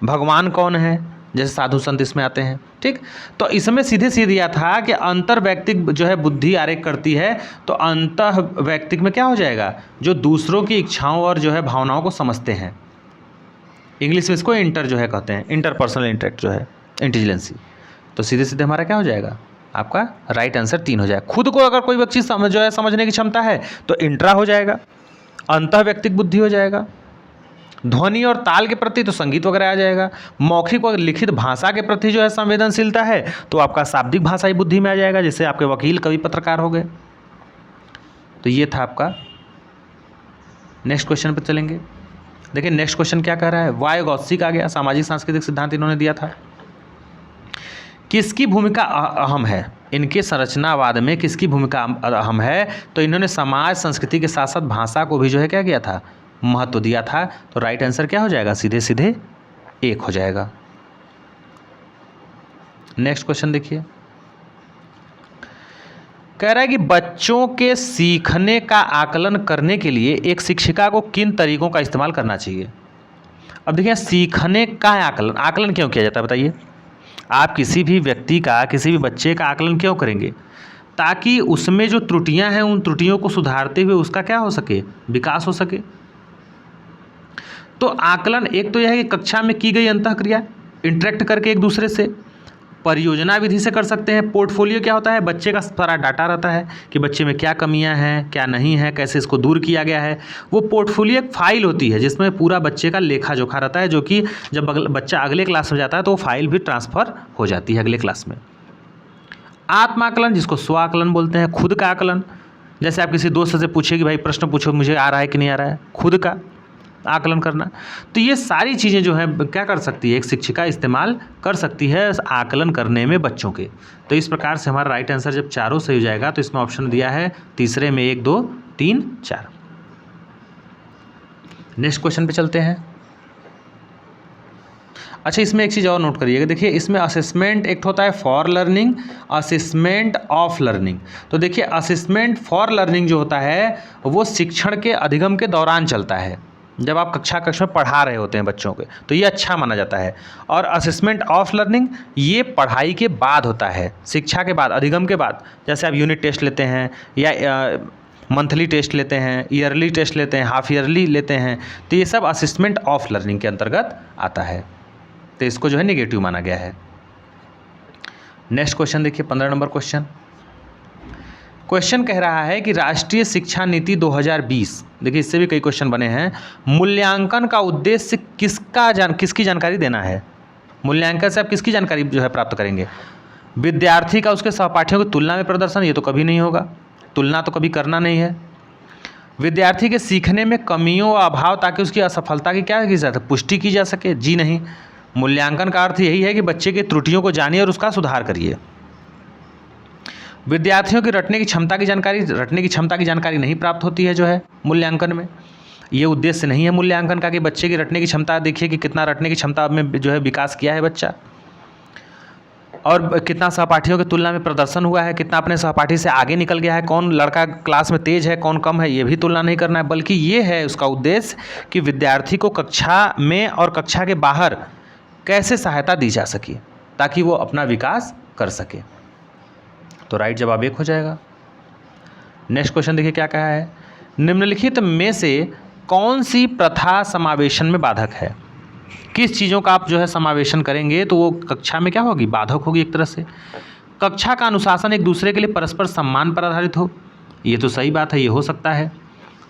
भगवान कौन है, जैसे साधु संत इसमें आते हैं। ठीक, तो इसमें सीधे सीधे दिया था कि अंतर्वैयक्तिक जो है बुद्धि आरेख करती है, तो अंतः वैयक्तिक में क्या हो जाएगा, जो दूसरों की इच्छाओं और जो है भावनाओं को समझते हैं। इंग्लिश में इसको इंटर जो है कहते हैं, इंटरपर्सनल इंटरेक्ट जो है इंटेलिजेंसी। तो सीधे सीधे हमारा क्या हो जाएगा, आपका राइट आंसर 3 हो जाएगा। खुद को अगर कोई व्यक्ति जो है समझने की क्षमता है तो इंट्रा हो जाएगा, अंतः वैयक्तिक बुद्धि हो जाएगा। ध्वनि और ताल के प्रति तो संगीत वगैरह आ जाएगा। मौखिक और लिखित भाषा के प्रति जो है संवेदनशीलता है तो आपका शाब्दिक भाषाई बुद्धि में आ जाएगा, जैसे आपके वकील, कवि, पत्रकार हो गए। तो ये था आपका। नेक्स्ट क्वेश्चन पर चलेंगे। देखिए नेक्स्ट क्वेश्चन क्या कह रहा है, वायगॉत्स्की आ गया, सामाजिक सांस्कृतिक सिद्धांत इन्होंने दिया था। किसकी भूमिका अहम है, इनके संरचनावाद में किसकी भूमिका अहम है, तो इन्होंने समाज संस्कृति के साथ साथ भाषा को भी जो है क्या किया था, महत्व दिया था। तो राइट आंसर क्या हो जाएगा, सीधे सीधे 1 हो जाएगा। नेक्स्ट क्वेश्चन देखिए, कह रहा है कि बच्चों के सीखने का आकलन करने के लिए एक शिक्षिका को किन तरीकों का इस्तेमाल करना चाहिए। अब देखिए सीखने का आकलन, आकलन क्यों किया जाता है बताइए। आप किसी भी व्यक्ति का, किसी भी बच्चे का आकलन क्यों करेंगे, ताकि उसमें जो त्रुटियां हैं उन त्रुटियों को सुधारते हुए उसका क्या हो सके, विकास हो सके। तो आकलन एक तो यह है कि कक्षा में की गई अंतःक्रिया, इंटरेक्ट करके एक दूसरे से, परियोजना विधि से कर सकते हैं। पोर्टफोलियो क्या होता है, बच्चे का सारा डाटा रहता है कि बच्चे में क्या कमियां हैं, क्या नहीं है, कैसे इसको दूर किया गया है। वो पोर्टफोलियो एक फाइल होती है जिसमें पूरा बच्चे का लेखा जोखा रहता है, जो कि जब बच्चा अगले क्लास में जाता है तो वो फाइल भी ट्रांसफ़र हो जाती है अगले क्लास में। आत्माकलन जिसको स्व आकलन बोलते हैं, खुद का आकलन, जैसे आप किसी दोस्त से पूछे कि भाई प्रश्न पूछो मुझे आ रहा है कि नहीं आ रहा है, खुद का आकलन करना। तो ये सारी चीज़ें जो है क्या कर सकती है, एक शिक्षिका इस्तेमाल कर सकती है आकलन करने में बच्चों के। तो इस प्रकार से हमारा राइट आंसर जब चारों सही हो जाएगा तो इसमें ऑप्शन दिया है तीसरे में 1 2 3 4। नेक्स्ट क्वेश्चन पे चलते हैं। अच्छा, इसमें एक चीज़ और नोट करिएगा, देखिए इसमें असेसमेंट एक होता है for learning, assessment of learning. तो देखिए असेसमेंट फॉर लर्निंग जो होता है वो शिक्षण के अधिगम के दौरान चलता है, जब आप कक्षा में पढ़ा रहे होते हैं बच्चों के, तो ये अच्छा माना जाता है। और असेसमेंट ऑफ लर्निंग ये पढ़ाई के बाद होता है, शिक्षा के बाद, अधिगम के बाद। जैसे आप यूनिट टेस्ट लेते हैं या मंथली टेस्ट लेते हैं, ईयरली टेस्ट लेते हैं, हाफ ईयरली लेते हैं, तो ये सब असेसमेंट ऑफ लर्निंग के अंतर्गत आता है। तो इसको जो है नेगेटिव माना गया है। नेक्स्ट क्वेश्चन देखिए 15 नंबर क्वेश्चन। क्वेश्चन कह रहा है कि राष्ट्रीय शिक्षा नीति 2020, देखिए इससे भी कई क्वेश्चन बने हैं, मूल्यांकन का उद्देश्य किसकी जानकारी देना है। मूल्यांकन से आप किसकी जानकारी जो है प्राप्त करेंगे, विद्यार्थी का उसके सहपाठियों की तुलना में प्रदर्शन, ये तो कभी नहीं होगा, तुलना तो कभी करना नहीं है। विद्यार्थी के सीखने में कमियों व अभाव ताकि उसकी असफलता की क्या की जा सके, पुष्टि की जा सके, जी नहीं। मूल्यांकन का अर्थ यही है कि बच्चे की त्रुटियों को जानिए और उसका सुधार करिए। विद्यार्थियों की रटने की क्षमता की जानकारी नहीं प्राप्त होती है जो है मूल्यांकन में, ये उद्देश्य नहीं है मूल्यांकन का कि बच्चे की रटने की क्षमता देखिए कि कितना रटने की क्षमता में जो है विकास किया है बच्चा, और कितना सहपाठियों की तुलना में प्रदर्शन हुआ है, कितना अपने सहपाठी से आगे निकल गया है, कौन लड़का क्लास में तेज है कौन कम है, ये भी तुलना नहीं करना है, बल्कि ये है उसका उद्देश्य कि विद्यार्थी को कक्षा में और कक्षा के बाहर कैसे सहायता दी जा सके ताकि वो अपना विकास कर सके। तो राइट जवाब 1 हो जाएगा। नेक्स्ट क्वेश्चन देखिए क्या कहा है, निम्नलिखित में से कौन सी प्रथा समावेशन में बाधक है। किस चीज़ों का आप जो है समावेशन करेंगे तो वो कक्षा में क्या होगी, बाधक होगी एक तरह से। कक्षा का अनुशासन एक दूसरे के लिए परस्पर सम्मान पर आधारित हो, ये तो सही बात है, ये हो सकता है।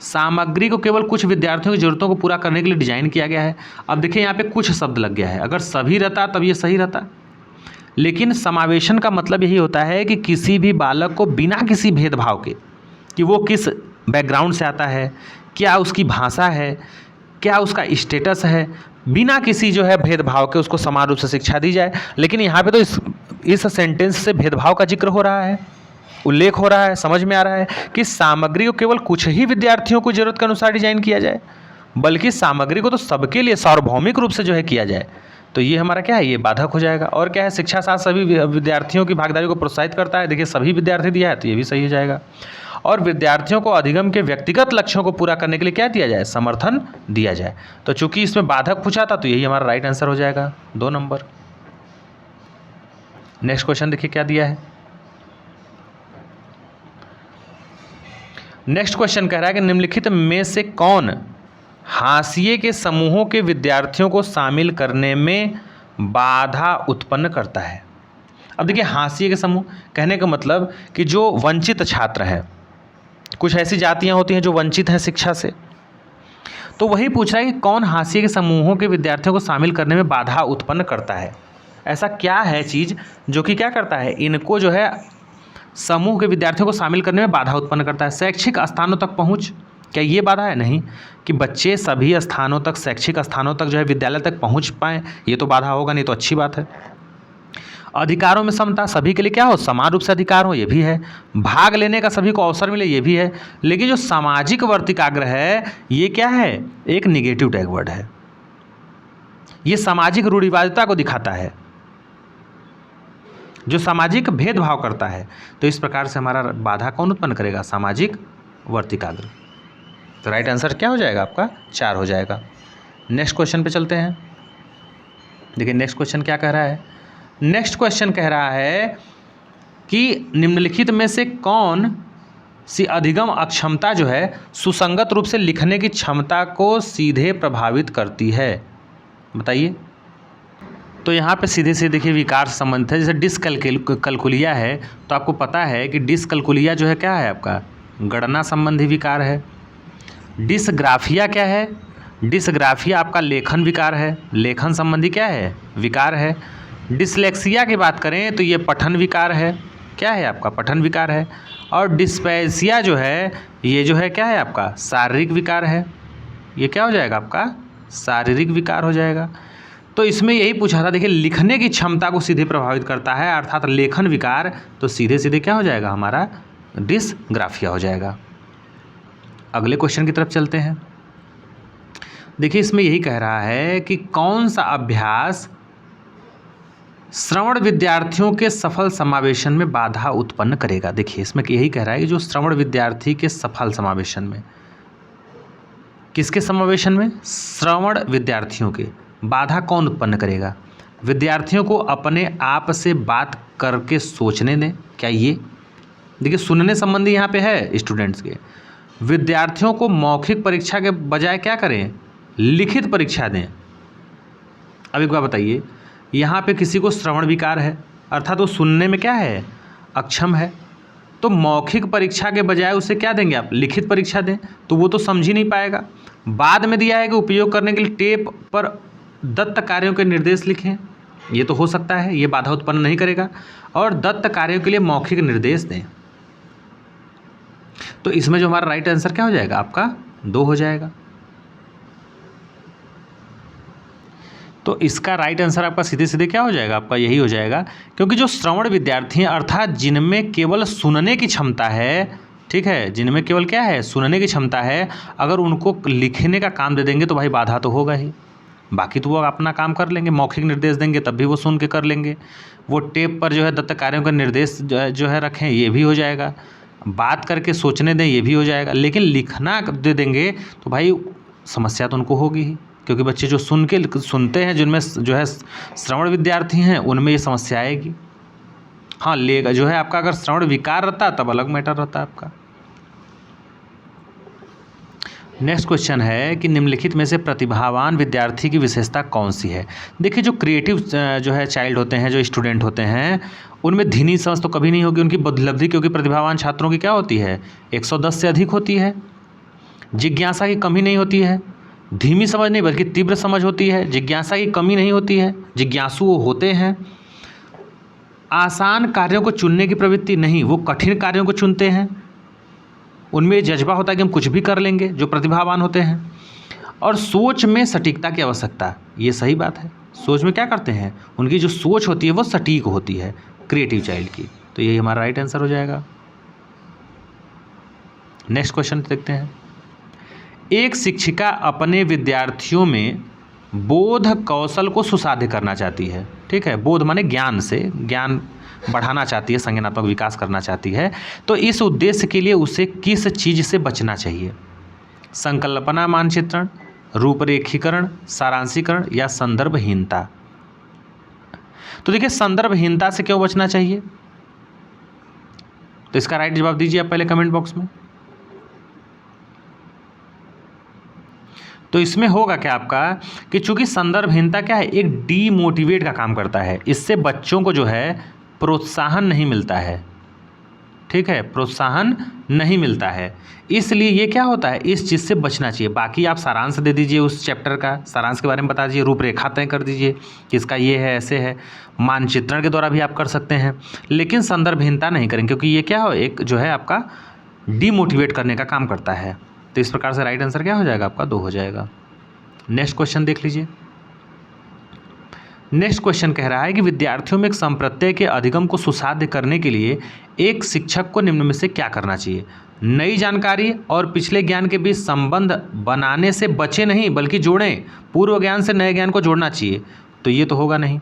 सामग्री को केवल कुछ विद्यार्थियों की ज़रूरतों को पूरा करने के लिए डिजाइन किया गया है। अब देखिए यहाँ पे कुछ शब्द लग गया है, अगर सभी रहता तब ये सही रहता, लेकिन समावेशन का मतलब यही होता है कि किसी भी बालक को बिना किसी भेदभाव के कि वो किस बैकग्राउंड से आता है, क्या उसकी भाषा है, क्या उसका स्टेटस है, बिना किसी जो है भेदभाव के उसको समान रूप से शिक्षा दी जाए। लेकिन यहाँ पे तो इस सेंटेंस से भेदभाव का जिक्र हो रहा है, उल्लेख हो रहा है, समझ में आ रहा है कि सामग्री को केवल कुछ ही विद्यार्थियों को जरूरत के अनुसार डिजाइन किया जाए, बल्कि सामग्री को तो सबके लिए सार्वभौमिक रूप से जो है किया जाए। तो ये हमारा क्या है, ये बाधक हो जाएगा। और क्या है, शिक्षा साथ सभी विद्यार्थियों की भागीदारी को प्रोत्साहित करता है, देखिए सभी विद्यार्थी दिया है तो ये भी सही हो जाएगा। और विद्यार्थियों को अधिगम के व्यक्तिगत लक्ष्यों को पूरा करने के लिए क्या दिया जाए, समर्थन दिया जाए। तो चूंकि इसमें बाधक पूछा था तो यही हमारा राइट आंसर हो जाएगा 2 नंबर। नेक्स्ट क्वेश्चन देखिए क्या दिया है। नेक्स्ट क्वेश्चन कह रहा है कि निम्नलिखित में से कौन हाशिए के समूहों के विद्यार्थियों को शामिल करने में बाधा उत्पन्न करता है। अब देखिए हाशिए के समूह कहने का मतलब कि जो वंचित छात्र हैं, कुछ ऐसी जातियां होती हैं जो वंचित हैं शिक्षा से, तो वही पूछ रहा है कि कौन हाशिए के समूहों के विद्यार्थियों को शामिल करने में बाधा उत्पन्न करता है। ऐसा क्या है चीज़ जो कि क्या करता है, इनको जो है समूह के विद्यार्थियों को शामिल करने में बाधा उत्पन्न करता है। शैक्षिक स्थानों तक पहुंच, क्या ये बाधा है, नहीं, कि बच्चे सभी स्थानों तक, शैक्षिक स्थानों तक जो है विद्यालय तक पहुंच पाएँ, ये तो बाधा होगा नहीं, तो अच्छी बात है। अधिकारों में समता, सभी के लिए क्या हो, समान रूप से अधिकार हो, ये भी है। भाग लेने का सभी को अवसर मिले, ये भी है। लेकिन जो सामाजिक वर्तिकाग्रह है ये क्या है, एक निगेटिव टैग वर्ड है, ये सामाजिक रूढ़िवादिता को दिखाता है, जो सामाजिक भेदभाव करता है। तो इस प्रकार से हमारा बाधा कौन उत्पन्न करेगा, सामाजिक वर्तिकाग्रह। तो राइट आंसर क्या हो जाएगा आपका, 4 हो जाएगा। नेक्स्ट क्वेश्चन पे चलते हैं। देखिए नेक्स्ट क्वेश्चन क्या कह रहा है, नेक्स्ट क्वेश्चन कह रहा है कि निम्नलिखित में से कौन सी अधिगम अक्षमता जो है सुसंगत रूप से लिखने की क्षमता को सीधे प्रभावित करती है, बताइए। तो यहाँ पे सीधे सीधे देखिए विकार से संबंधित है। जैसे डिसकैल्कुलिया है तो आपको पता है कि डिसकैल्कुलिया जो है क्या है, आपका गणना संबंधी विकार है। डिसग्राफिया क्या है, डिसग्राफिया आपका लेखन विकार है, लेखन संबंधी क्या है, विकार है। डिसलेक्सिया की बात करें तो ये पठन विकार है। क्या है आपका पठन विकार है। और डिस्पैसिया जो है ये जो है क्या है आपका शारीरिक विकार है। ये क्या हो जाएगा आपका शारीरिक विकार हो जाएगा। तो इसमें यही पूछा था, देखिए लिखने की क्षमता को सीधे प्रभावित करता है अर्थात लेखन विकार, तो सीधे सीधे क्या हो जाएगा हमारा डिस्ग्राफिया हो जाएगा। अगले क्वेश्चन की तरफ चलते हैं। देखिए इसमें यही कह रहा है कि कौन सा अभ्यास श्रवण विद्यार्थियों के सफल समावेशन में बाधा उत्पन्न करेगा। देखिए इसमें यही कह रहा है कि जो श्रवण विद्यार्थी के सफल समावेशन में, किसके समावेशन में, श्रवण विद्यार्थियों के, बाधा कौन उत्पन्न करेगा। विद्यार्थियों को अपने आप से बात करके सोचने दें। क्या ये देखिए सुनने संबंधी यहाँ पे है स्टूडेंट्स के। विद्यार्थियों को मौखिक परीक्षा के बजाय क्या करें, लिखित परीक्षा दें। अब एक बात बताइए, यहाँ पे किसी को श्रवण विकार है अर्थात वो सुनने में क्या है अक्षम है, तो मौखिक परीक्षा के बजाय उसे क्या देंगे आप, लिखित परीक्षा दें, तो वो तो समझ ही नहीं पाएगा। बाद में दिया है कि उपयोग करने के लिए टेप पर दत्त कार्यों के निर्देश लिखें, ये तो हो सकता है, ये बाधा उत्पन्न नहीं करेगा। और दत्त कार्यों के लिए मौखिक निर्देश दें। तो इसमें जो हमारा राइट आंसर क्या हो जाएगा आपका 2 हो जाएगा। तो इसका राइट आंसर आपका सीधे सीधे क्या हो जाएगा आपका यही हो जाएगा, क्योंकि जो श्रवण विद्यार्थी हैं अर्थात जिनमें केवल सुनने की क्षमता है, ठीक है, जिनमें केवल क्या है सुनने की क्षमता है, अगर उनको लिखने का काम दे देंगे तो भाई बाधा तो होगा ही। बाकी तो वो अपना काम कर लेंगे, मौखिक निर्देश देंगे तब भी वो सुन के कर लेंगे। वो टेप पर जो है दत्त कार्यों का निर्देश जो है रखें, ये भी हो जाएगा। बात करके सोचने दें, ये भी हो जाएगा। लेकिन लिखना दे देंगे तो भाई समस्या तो उनको होगी ही, क्योंकि बच्चे जो सुनते हैं, जिनमें जो है श्रवण विद्यार्थी हैं, उनमें ये समस्या आएगी। हाँ लेगा जो है आपका अगर श्रवण विकार रहता तब अलग मैटर रहता आपका। नेक्स्ट क्वेश्चन है कि निम्नलिखित में से प्रतिभावान विद्यार्थी की विशेषता कौन सी है। देखिए जो क्रिएटिव जो है चाइल्ड होते हैं, जो स्टूडेंट होते हैं, उनमें धीमी समझ तो कभी नहीं होगी उनकी उपलब्धि, क्योंकि प्रतिभावान छात्रों की क्या होती है 110 से अधिक होती है। जिज्ञासा की कमी नहीं होती है, धीमी समझ नहीं बल्कि तीव्र समझ होती है। जिज्ञासा की कमी नहीं होती है, जिज्ञासु वो होते हैं। आसान कार्यों को चुनने की प्रवृत्ति नहीं, वो कठिन कार्यों को चुनते हैं। उनमें जज्बा होता है कि हम कुछ भी कर लेंगे, जो प्रतिभावान होते हैं। और सोच में सटीकता की आवश्यकता, ये सही बात है। सोच में क्या करते हैं, उनकी जो सोच होती है वो सटीक होती है क्रिएटिव चाइल्ड की। तो यही हमारा राइट आंसर हो जाएगा। नेक्स्ट क्वेश्चन देखते हैं। एक शिक्षिका अपने विद्यार्थियों में बोध कौशल को सुसाध्य करना चाहती है, ठीक है, बोध माने ज्ञान से, ज्ञान बढ़ाना चाहती है, संज्ञानात्मक विकास करना चाहती है। तो इस उद्देश्य के लिए उसे किस चीज़ से बचना चाहिए, संकल्पना मानचित्रण, रूपरेखीकरण, सारांशीकरण या संदर्भहीनता। तो देखिए संदर्भहीनता से क्यों बचना चाहिए, तो इसका राइट जवाब दीजिए आप पहले कमेंट बॉक्स में। तो इसमें होगा क्या आपका कि चूंकि संदर्भहीनता क्या है, एक डीमोटिवेट का काम करता है। इससे बच्चों को जो है प्रोत्साहन नहीं मिलता है, ठीक है, प्रोत्साहन नहीं मिलता है। इसलिए ये क्या होता है, इस चीज़ से बचना चाहिए। बाकी आप सारांश दे दीजिए, उस चैप्टर का सारांश के बारे में बता दीजिए, रूपरेखा तय कर दीजिए कि इसका ये है, ऐसे है। मानचित्रण के द्वारा भी आप कर सकते हैं, लेकिन संदर्भहीनता नहीं करेंगे, क्योंकि ये क्या हो एक जो है आपका डीमोटिवेट करने का काम करता है। तो इस प्रकार से राइट आंसर क्या हो जाएगा आपका 2 हो जाएगा। नेक्स्ट क्वेश्चन देख लीजिए। नेक्स्ट क्वेश्चन कह रहा है कि विद्यार्थियों में एक संप्रत्यय के अधिगम को सुसाध्य करने के लिए एक शिक्षक को निम्न में से क्या करना चाहिए। नई जानकारी और पिछले ज्ञान के बीच संबंध बनाने से बचे नहीं बल्कि जोड़ें। पूर्व ज्ञान से नए ज्ञान को जोड़ना चाहिए, तो ये तो होगा नहीं।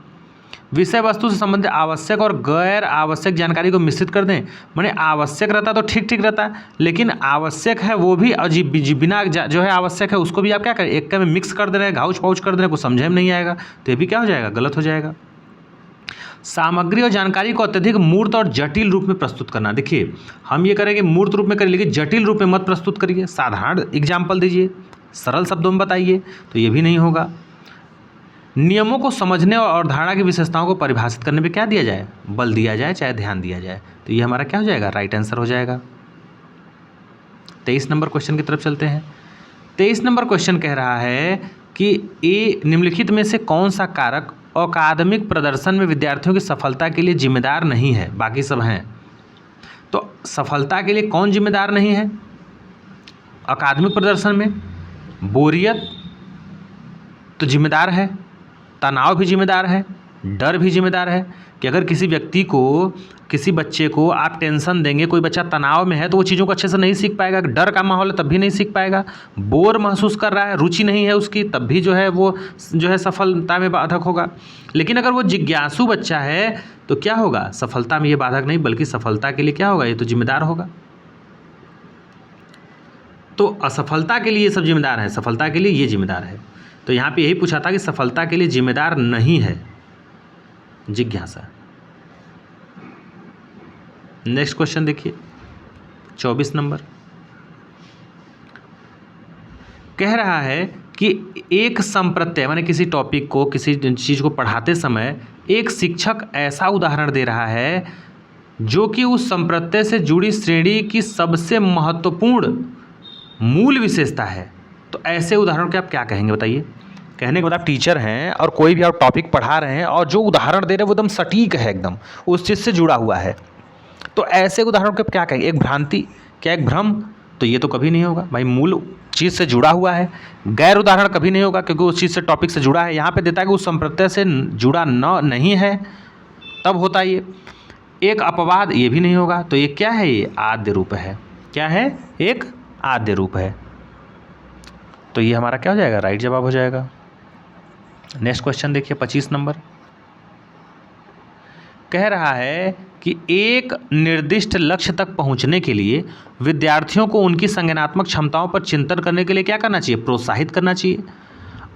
विषय वस्तु से संबंधित आवश्यक और गैर आवश्यक जानकारी को मिश्रित कर दें। माने आवश्यक रहता तो ठीक ठीक रहता है, लेकिन आवश्यक है वो भी अजीब बिना जो है आवश्यक है उसको भी आप क्या करें, एक में मिक्स कर दे रहे हैं, घाउच पाउच कर दे रहे हैं, कुछ समझे में नहीं आएगा, तो ये भी क्या हो जाएगा, गलत हो जाएगा। सामग्री और जानकारी को अत्यधिक मूर्त और जटिल रूप में प्रस्तुत करना। देखिए हम ये करेंगे मूर्त रूप में करिए, लेकिन जटिल रूप में मत प्रस्तुत करिए। साधारण एग्जाम्पल दीजिए, सरल शब्दों में बताइए, तो ये भी नहीं होगा। नियमों को समझने और अवधारणा की विशेषताओं को परिभाषित करने पे क्या दिया जाए, बल दिया जाए चाहे ध्यान दिया जाए। तो ये हमारा क्या हो जाएगा, राइट आंसर हो जाएगा। 23 नंबर क्वेश्चन की तरफ चलते हैं। 23 नंबर क्वेश्चन कह रहा है कि ए निम्नलिखित में से कौन सा कारक अकादमिक प्रदर्शन में विद्यार्थियों की सफलता के लिए जिम्मेदार नहीं है, बाकी सब हैं। सफलता के लिए कौन जिम्मेदार नहीं है? अकादमिक प्रदर्शन में बोरियत तो जिम्मेदार है, तनाव भी जिम्मेदार है, डर भी जिम्मेदार है कि अगर किसी व्यक्ति को, किसी बच्चे को आप टेंशन देंगे, कोई बच्चा तनाव में है तो वो चीज़ों को अच्छे से नहीं सीख पाएगा, डर का माहौल है तब भी नहीं सीख पाएगा, बोर महसूस कर रहा है, रुचि नहीं है उसकी, तब भी जो है वो जो है सफलता में बाधक होगा। लेकिन अगर वो जिज्ञासु बच्चा है तो क्या होगा? सफलता में ये बाधक नहीं बल्कि सफलता के लिए क्या होगा? ये तो जिम्मेदार होगा। तो असफलता के लिए ये सब जिम्मेदार है, सफलता के लिए ये जिम्मेदार है। तो यहाँ पे यही पूछा था कि सफलता के लिए जिम्मेदार नहीं है जिज्ञासा। नेक्स्ट क्वेश्चन देखिए 24 नंबर कह रहा है कि एक संप्रत्यय माने किसी टॉपिक को, किसी चीज़ को पढ़ाते समय एक शिक्षक ऐसा उदाहरण दे रहा है जो कि उस संप्रत्यय से जुड़ी श्रेणी की सबसे महत्वपूर्ण मूल विशेषता है। तो ऐसे उदाहरण के आप क्या कहेंगे बताइए? कहने के बाद आप टीचर हैं और कोई भी आप टॉपिक पढ़ा रहे हैं और जो उदाहरण दे रहे हैं वो एकदम सटीक है, एकदम उस चीज़ से जुड़ा हुआ है, तो ऐसे उदाहरण के आप क्या कहेंगे? एक भ्रांति, क्या एक भ्रम? तो ये तो कभी नहीं होगा भाई, मूल चीज़ से जुड़ा हुआ है। गैर उदाहरण कभी नहीं होगा क्योंकि उस चीज़ से, टॉपिक से जुड़ा है। यहाँ पे देता है कि उस संप्रत्यय से जुड़ा नहीं है तब होता है ये। एक अपवाद, ये भी नहीं होगा। तो ये क्या है? ये आद्य रूप है। क्या है? एक आद्य रूप है। तो ये हमारा क्या हो जाएगा? राइट जवाब हो जाएगा। नेक्स्ट क्वेश्चन देखिए 25 नंबर कह रहा है कि एक निर्दिष्ट लक्ष्य तक पहुंचने के लिए विद्यार्थियों को उनकी संज्ञानात्मक क्षमताओं पर चिंतन करने के लिए क्या करना चाहिए? प्रोत्साहित करना चाहिए।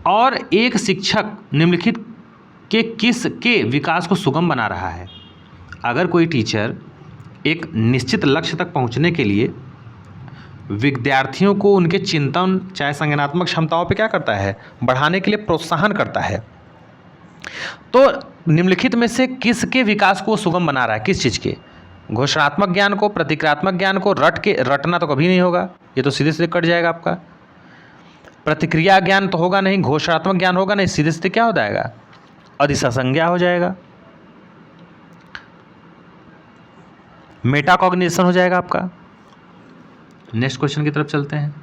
और एक शिक्षक निम्नलिखित के किस के विकास को सुगम बना रहा है? अगर कोई टीचर एक निश्चित लक्ष्य तक पहुंचने के लिए विद्यार्थियों को उनके चिंतन, चाहे संज्ञानात्मक क्षमताओं पे क्या करता है? बढ़ाने के लिए प्रोत्साहन करता है, तो निम्नलिखित में से किसके विकास को सुगम बना रहा है? किस चीज़ के? घोषणात्मक ज्ञान को, प्रतिक्रियात्मक ज्ञान को? रटना तो कभी नहीं होगा, ये तो सीधे सीधे कट जाएगा आपका। प्रतिक्रिया ज्ञान तो होगा नहीं, घोषणात्मक ज्ञान होगा नहीं, सीधे सीधे क्या हो जाएगा? अधिसंज्ञा हो जाएगा, मेटाकॉग्निशन हो जाएगा आपका। नेक्स्ट क्वेश्चन की तरफ चलते हैं।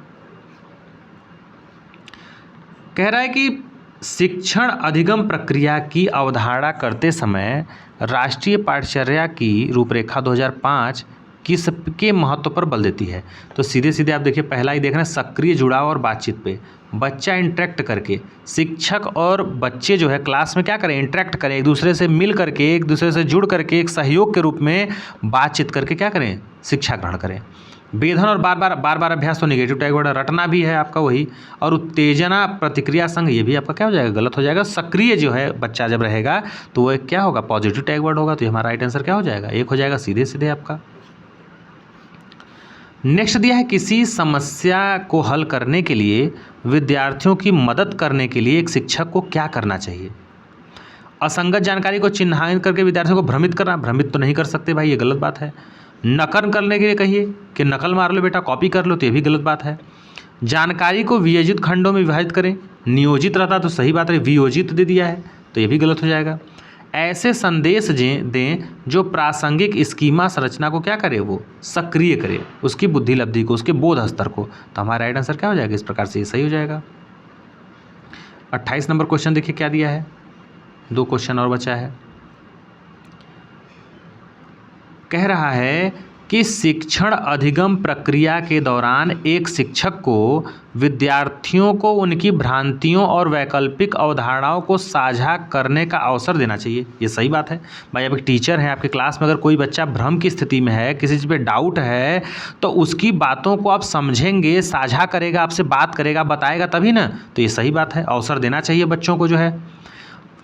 कह रहा है कि शिक्षण अधिगम प्रक्रिया की अवधारणा करते समय राष्ट्रीय पाठ्यचर्या की रूपरेखा 2005 किसके महत्व पर बल देती है? तो सीधे सीधे आप देखिए, पहला ही देख रहे हैं सक्रिय जुड़ाव और बातचीत पे। बच्चा इंटरेक्ट करके, शिक्षक और बच्चे जो है क्लास में क्या करें? इंटरेक्ट करें, एक दूसरे से मिल करके, एक दूसरे से जुड़ करके, एक सहयोग के रूप में बातचीत करके क्या करें? शिक्षा ग्रहण करें। वेधन और बार बार अभ्यास तो निगेटिव टैग वर्ड, रटना भी है आपका वही। और उत्तेजना प्रतिक्रिया संग, ये भी आपका क्या हो जाएगा? गलत हो जाएगा। सक्रिय जो है बच्चा जब रहेगा तो वो क्या होगा? पॉजिटिव टैग वर्ड होगा। तो हमारा राइट आंसर क्या हो जाएगा? एक हो जाएगा सीधे सीधे आपका। नेक्स्ट दिया है, किसी समस्या को हल करने के लिए विद्यार्थियों की मदद करने के लिए एक शिक्षक को क्या करना चाहिए? असंगत जानकारी को चिन्हांकित करके विद्यार्थियों को भ्रमित करना? भ्रमित तो नहीं कर सकते भाई, ये गलत बात है। नकल करने के लिए कहिए कि नकल मार लो बेटा, कॉपी कर लो, तो ये भी गलत बात है। जानकारी को वियोजित खंडों में विभाजित करें, नियोजित रहता तो सही बात है, वियोजित दे दिया है तो ये भी गलत हो जाएगा। ऐसे संदेश दें जो प्रासंगिक स्कीमा संरचना को क्या करे? वो सक्रिय करे, उसकी बुद्धि लब्धि को, उसके बोध स्तर को। तो हमारा राइट आंसर क्या हो जाएगा? इस प्रकार से ये सही हो जाएगा। 28 नंबर क्वेश्चन देखिए क्या दिया है, 2 क्वेश्चन और बचा है। कह रहा है कि शिक्षण अधिगम प्रक्रिया के दौरान एक शिक्षक को विद्यार्थियों को उनकी भ्रांतियों और वैकल्पिक अवधारणाओं को साझा करने का अवसर देना चाहिए। ये सही बात है भाई। आप एक टीचर हैं, आपके क्लास में अगर कोई बच्चा भ्रम की स्थिति में है, किसी चीज़ पे डाउट है, तो उसकी बातों को आप समझेंगे, साझा करेगा, आपसे बात करेगा, बताएगा तभी ना। तो ये सही बात है, अवसर देना चाहिए बच्चों को जो है।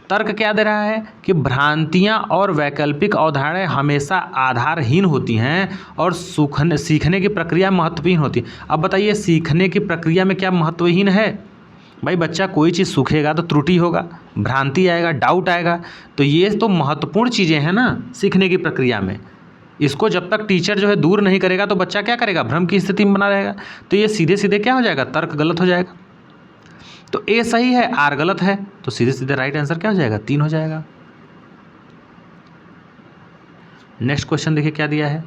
तर्क क्या दे रहा है कि भ्रांतियाँ और वैकल्पिक अवधारणाएं हमेशा आधारहीन होती हैं और सीखने की प्रक्रिया महत्वहीन होती है। अब बताइए, सीखने की प्रक्रिया में क्या महत्वहीन है? भाई बच्चा कोई चीज़ सीखेगा तो त्रुटि होगा, भ्रांति आएगा, डाउट आएगा, तो ये तो महत्वपूर्ण चीज़ें हैं ना सीखने की प्रक्रिया में। इसको जब तक टीचर जो है दूर नहीं करेगा तो बच्चा क्या करेगा? भ्रम की स्थिति में बना रहेगा। तो ये सीधे सीधे क्या हो जाएगा? तर्क गलत हो जाएगा। तो ए सही है, आर गलत है, तो सीधे सीधे राइट आंसर क्या हो जाएगा? 3 हो जाएगा। नेक्स्ट क्वेश्चन देखिए क्या दिया है।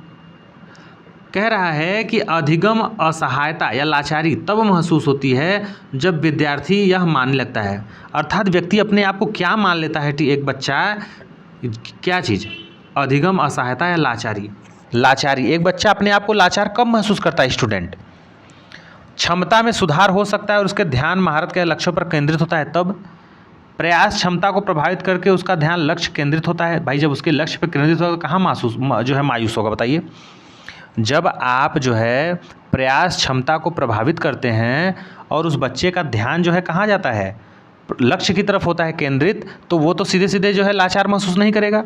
कह रहा है कि अधिगम असहायता या लाचारी तब महसूस होती है जब विद्यार्थी यह मानने लगता है, अर्थात व्यक्ति अपने आप को क्या मान लेता है कि एक बच्चा क्या चीज़, अधिगम असहायता या लाचारी। लाचारी, एक बच्चा अपने आप को लाचार कब महसूस करता है स्टूडेंट, क्षमता में सुधार हो सकता है और उसके ध्यान महारत के लक्ष्यों पर केंद्रित होता है तब, प्रयास क्षमता को प्रभावित करके उसका ध्यान लक्ष्य केंद्रित होता है। भाई जब उसके लक्ष्य पर केंद्रित होगा कहाँ मायूस होगा बताइए। जब आप जो है प्रयास क्षमता को प्रभावित करते हैं और उस बच्चे का ध्यान जो है कहाँ जाता है, लक्ष्य की तरफ होता है केंद्रित, तो वो तो सीधे सीधे जो है लाचार महसूस नहीं करेगा।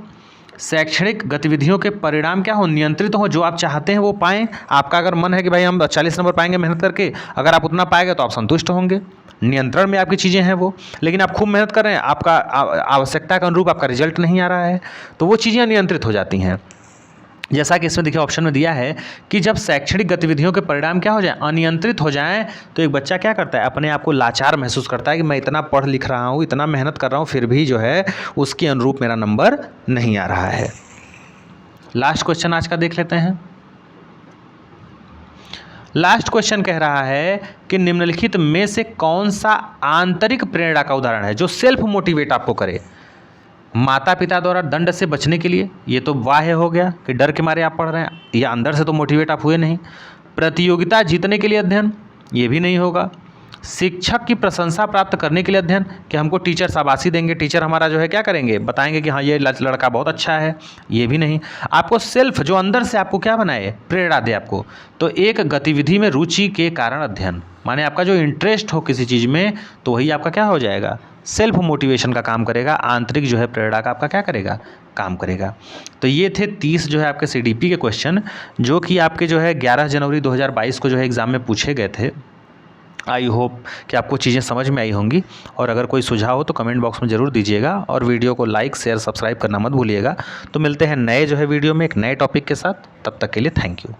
शैक्षणिक गतिविधियों के परिणाम क्या हो, नियंत्रित हो, जो आप चाहते हैं वो पाएं। आपका अगर मन है कि भाई हम 40 नंबर पाएंगे मेहनत करके, अगर आप उतना पाएंगे तो आप संतुष्ट होंगे, नियंत्रण में आपकी चीज़ें हैं वो, लेकिन आप खूब मेहनत कर रहे हैं, आपका आवश्यकता के अनुरूप आपका रिजल्ट नहीं आ रहा है, तो वो चीज़ें नियंत्रित हो जाती हैं। जैसा कि इसमें देखिए ऑप्शन में दिया है कि जब शैक्षणिक गतिविधियों के परिणाम क्या हो जाए, अनियंत्रित हो जाएं, तो एक बच्चा क्या करता है, अपने आप को लाचार महसूस करता है कि मैं इतना पढ़ लिख रहा हूँ, इतना मेहनत कर रहा हूँ, फिर भी जो है उसके अनुरूप मेरा नंबर नहीं आ रहा है। लास्ट क्वेश्चन आज का देख लेते हैं। लास्ट क्वेश्चन कह रहा है कि निम्नलिखित में से कौन सा आंतरिक प्रेरणा का उदाहरण है जो सेल्फ मोटिवेट आपको करे। माता पिता द्वारा दंड से बचने के लिए, ये तो बाह्य हो गया कि डर के मारे आप पढ़ रहे हैं, ये अंदर से तो मोटिवेट आप हुए नहीं। प्रतियोगिता जीतने के लिए अध्ययन, ये भी नहीं होगा। शिक्षक की प्रशंसा प्राप्त करने के लिए अध्ययन, कि हमको टीचर शाबाशी देंगे, टीचर हमारा जो है क्या करेंगे, बताएंगे कि हाँ ये लड़का बहुत अच्छा है, ये भी नहीं। आपको सेल्फ जो अंदर से आपको क्या बनाए, प्रेरणा दे आपको, तो एक गतिविधि में रुचि के कारण अध्ययन, माने आपका जो इंटरेस्ट हो किसी चीज़ में, तो वही आपका क्या हो जाएगा, सेल्फ मोटिवेशन का काम करेगा, आंतरिक जो है प्रेरणा का आपका क्या करेगा, काम करेगा। तो ये थे 30 जो है आपके CDP के क्वेश्चन, जो कि आपके जो है 11 जनवरी 2022 को जो है एग्ज़ाम में पूछे गए थे। आई होप कि आपको चीज़ें समझ में आई होंगी, और अगर कोई सुझाव हो तो कमेंट बॉक्स में ज़रूर दीजिएगा, और वीडियो को लाइक शेयर सब्सक्राइब करना मत भूलिएगा। तो मिलते हैं नए जो है वीडियो में एक नए टॉपिक के साथ, तब तक के लिए थैंक यू।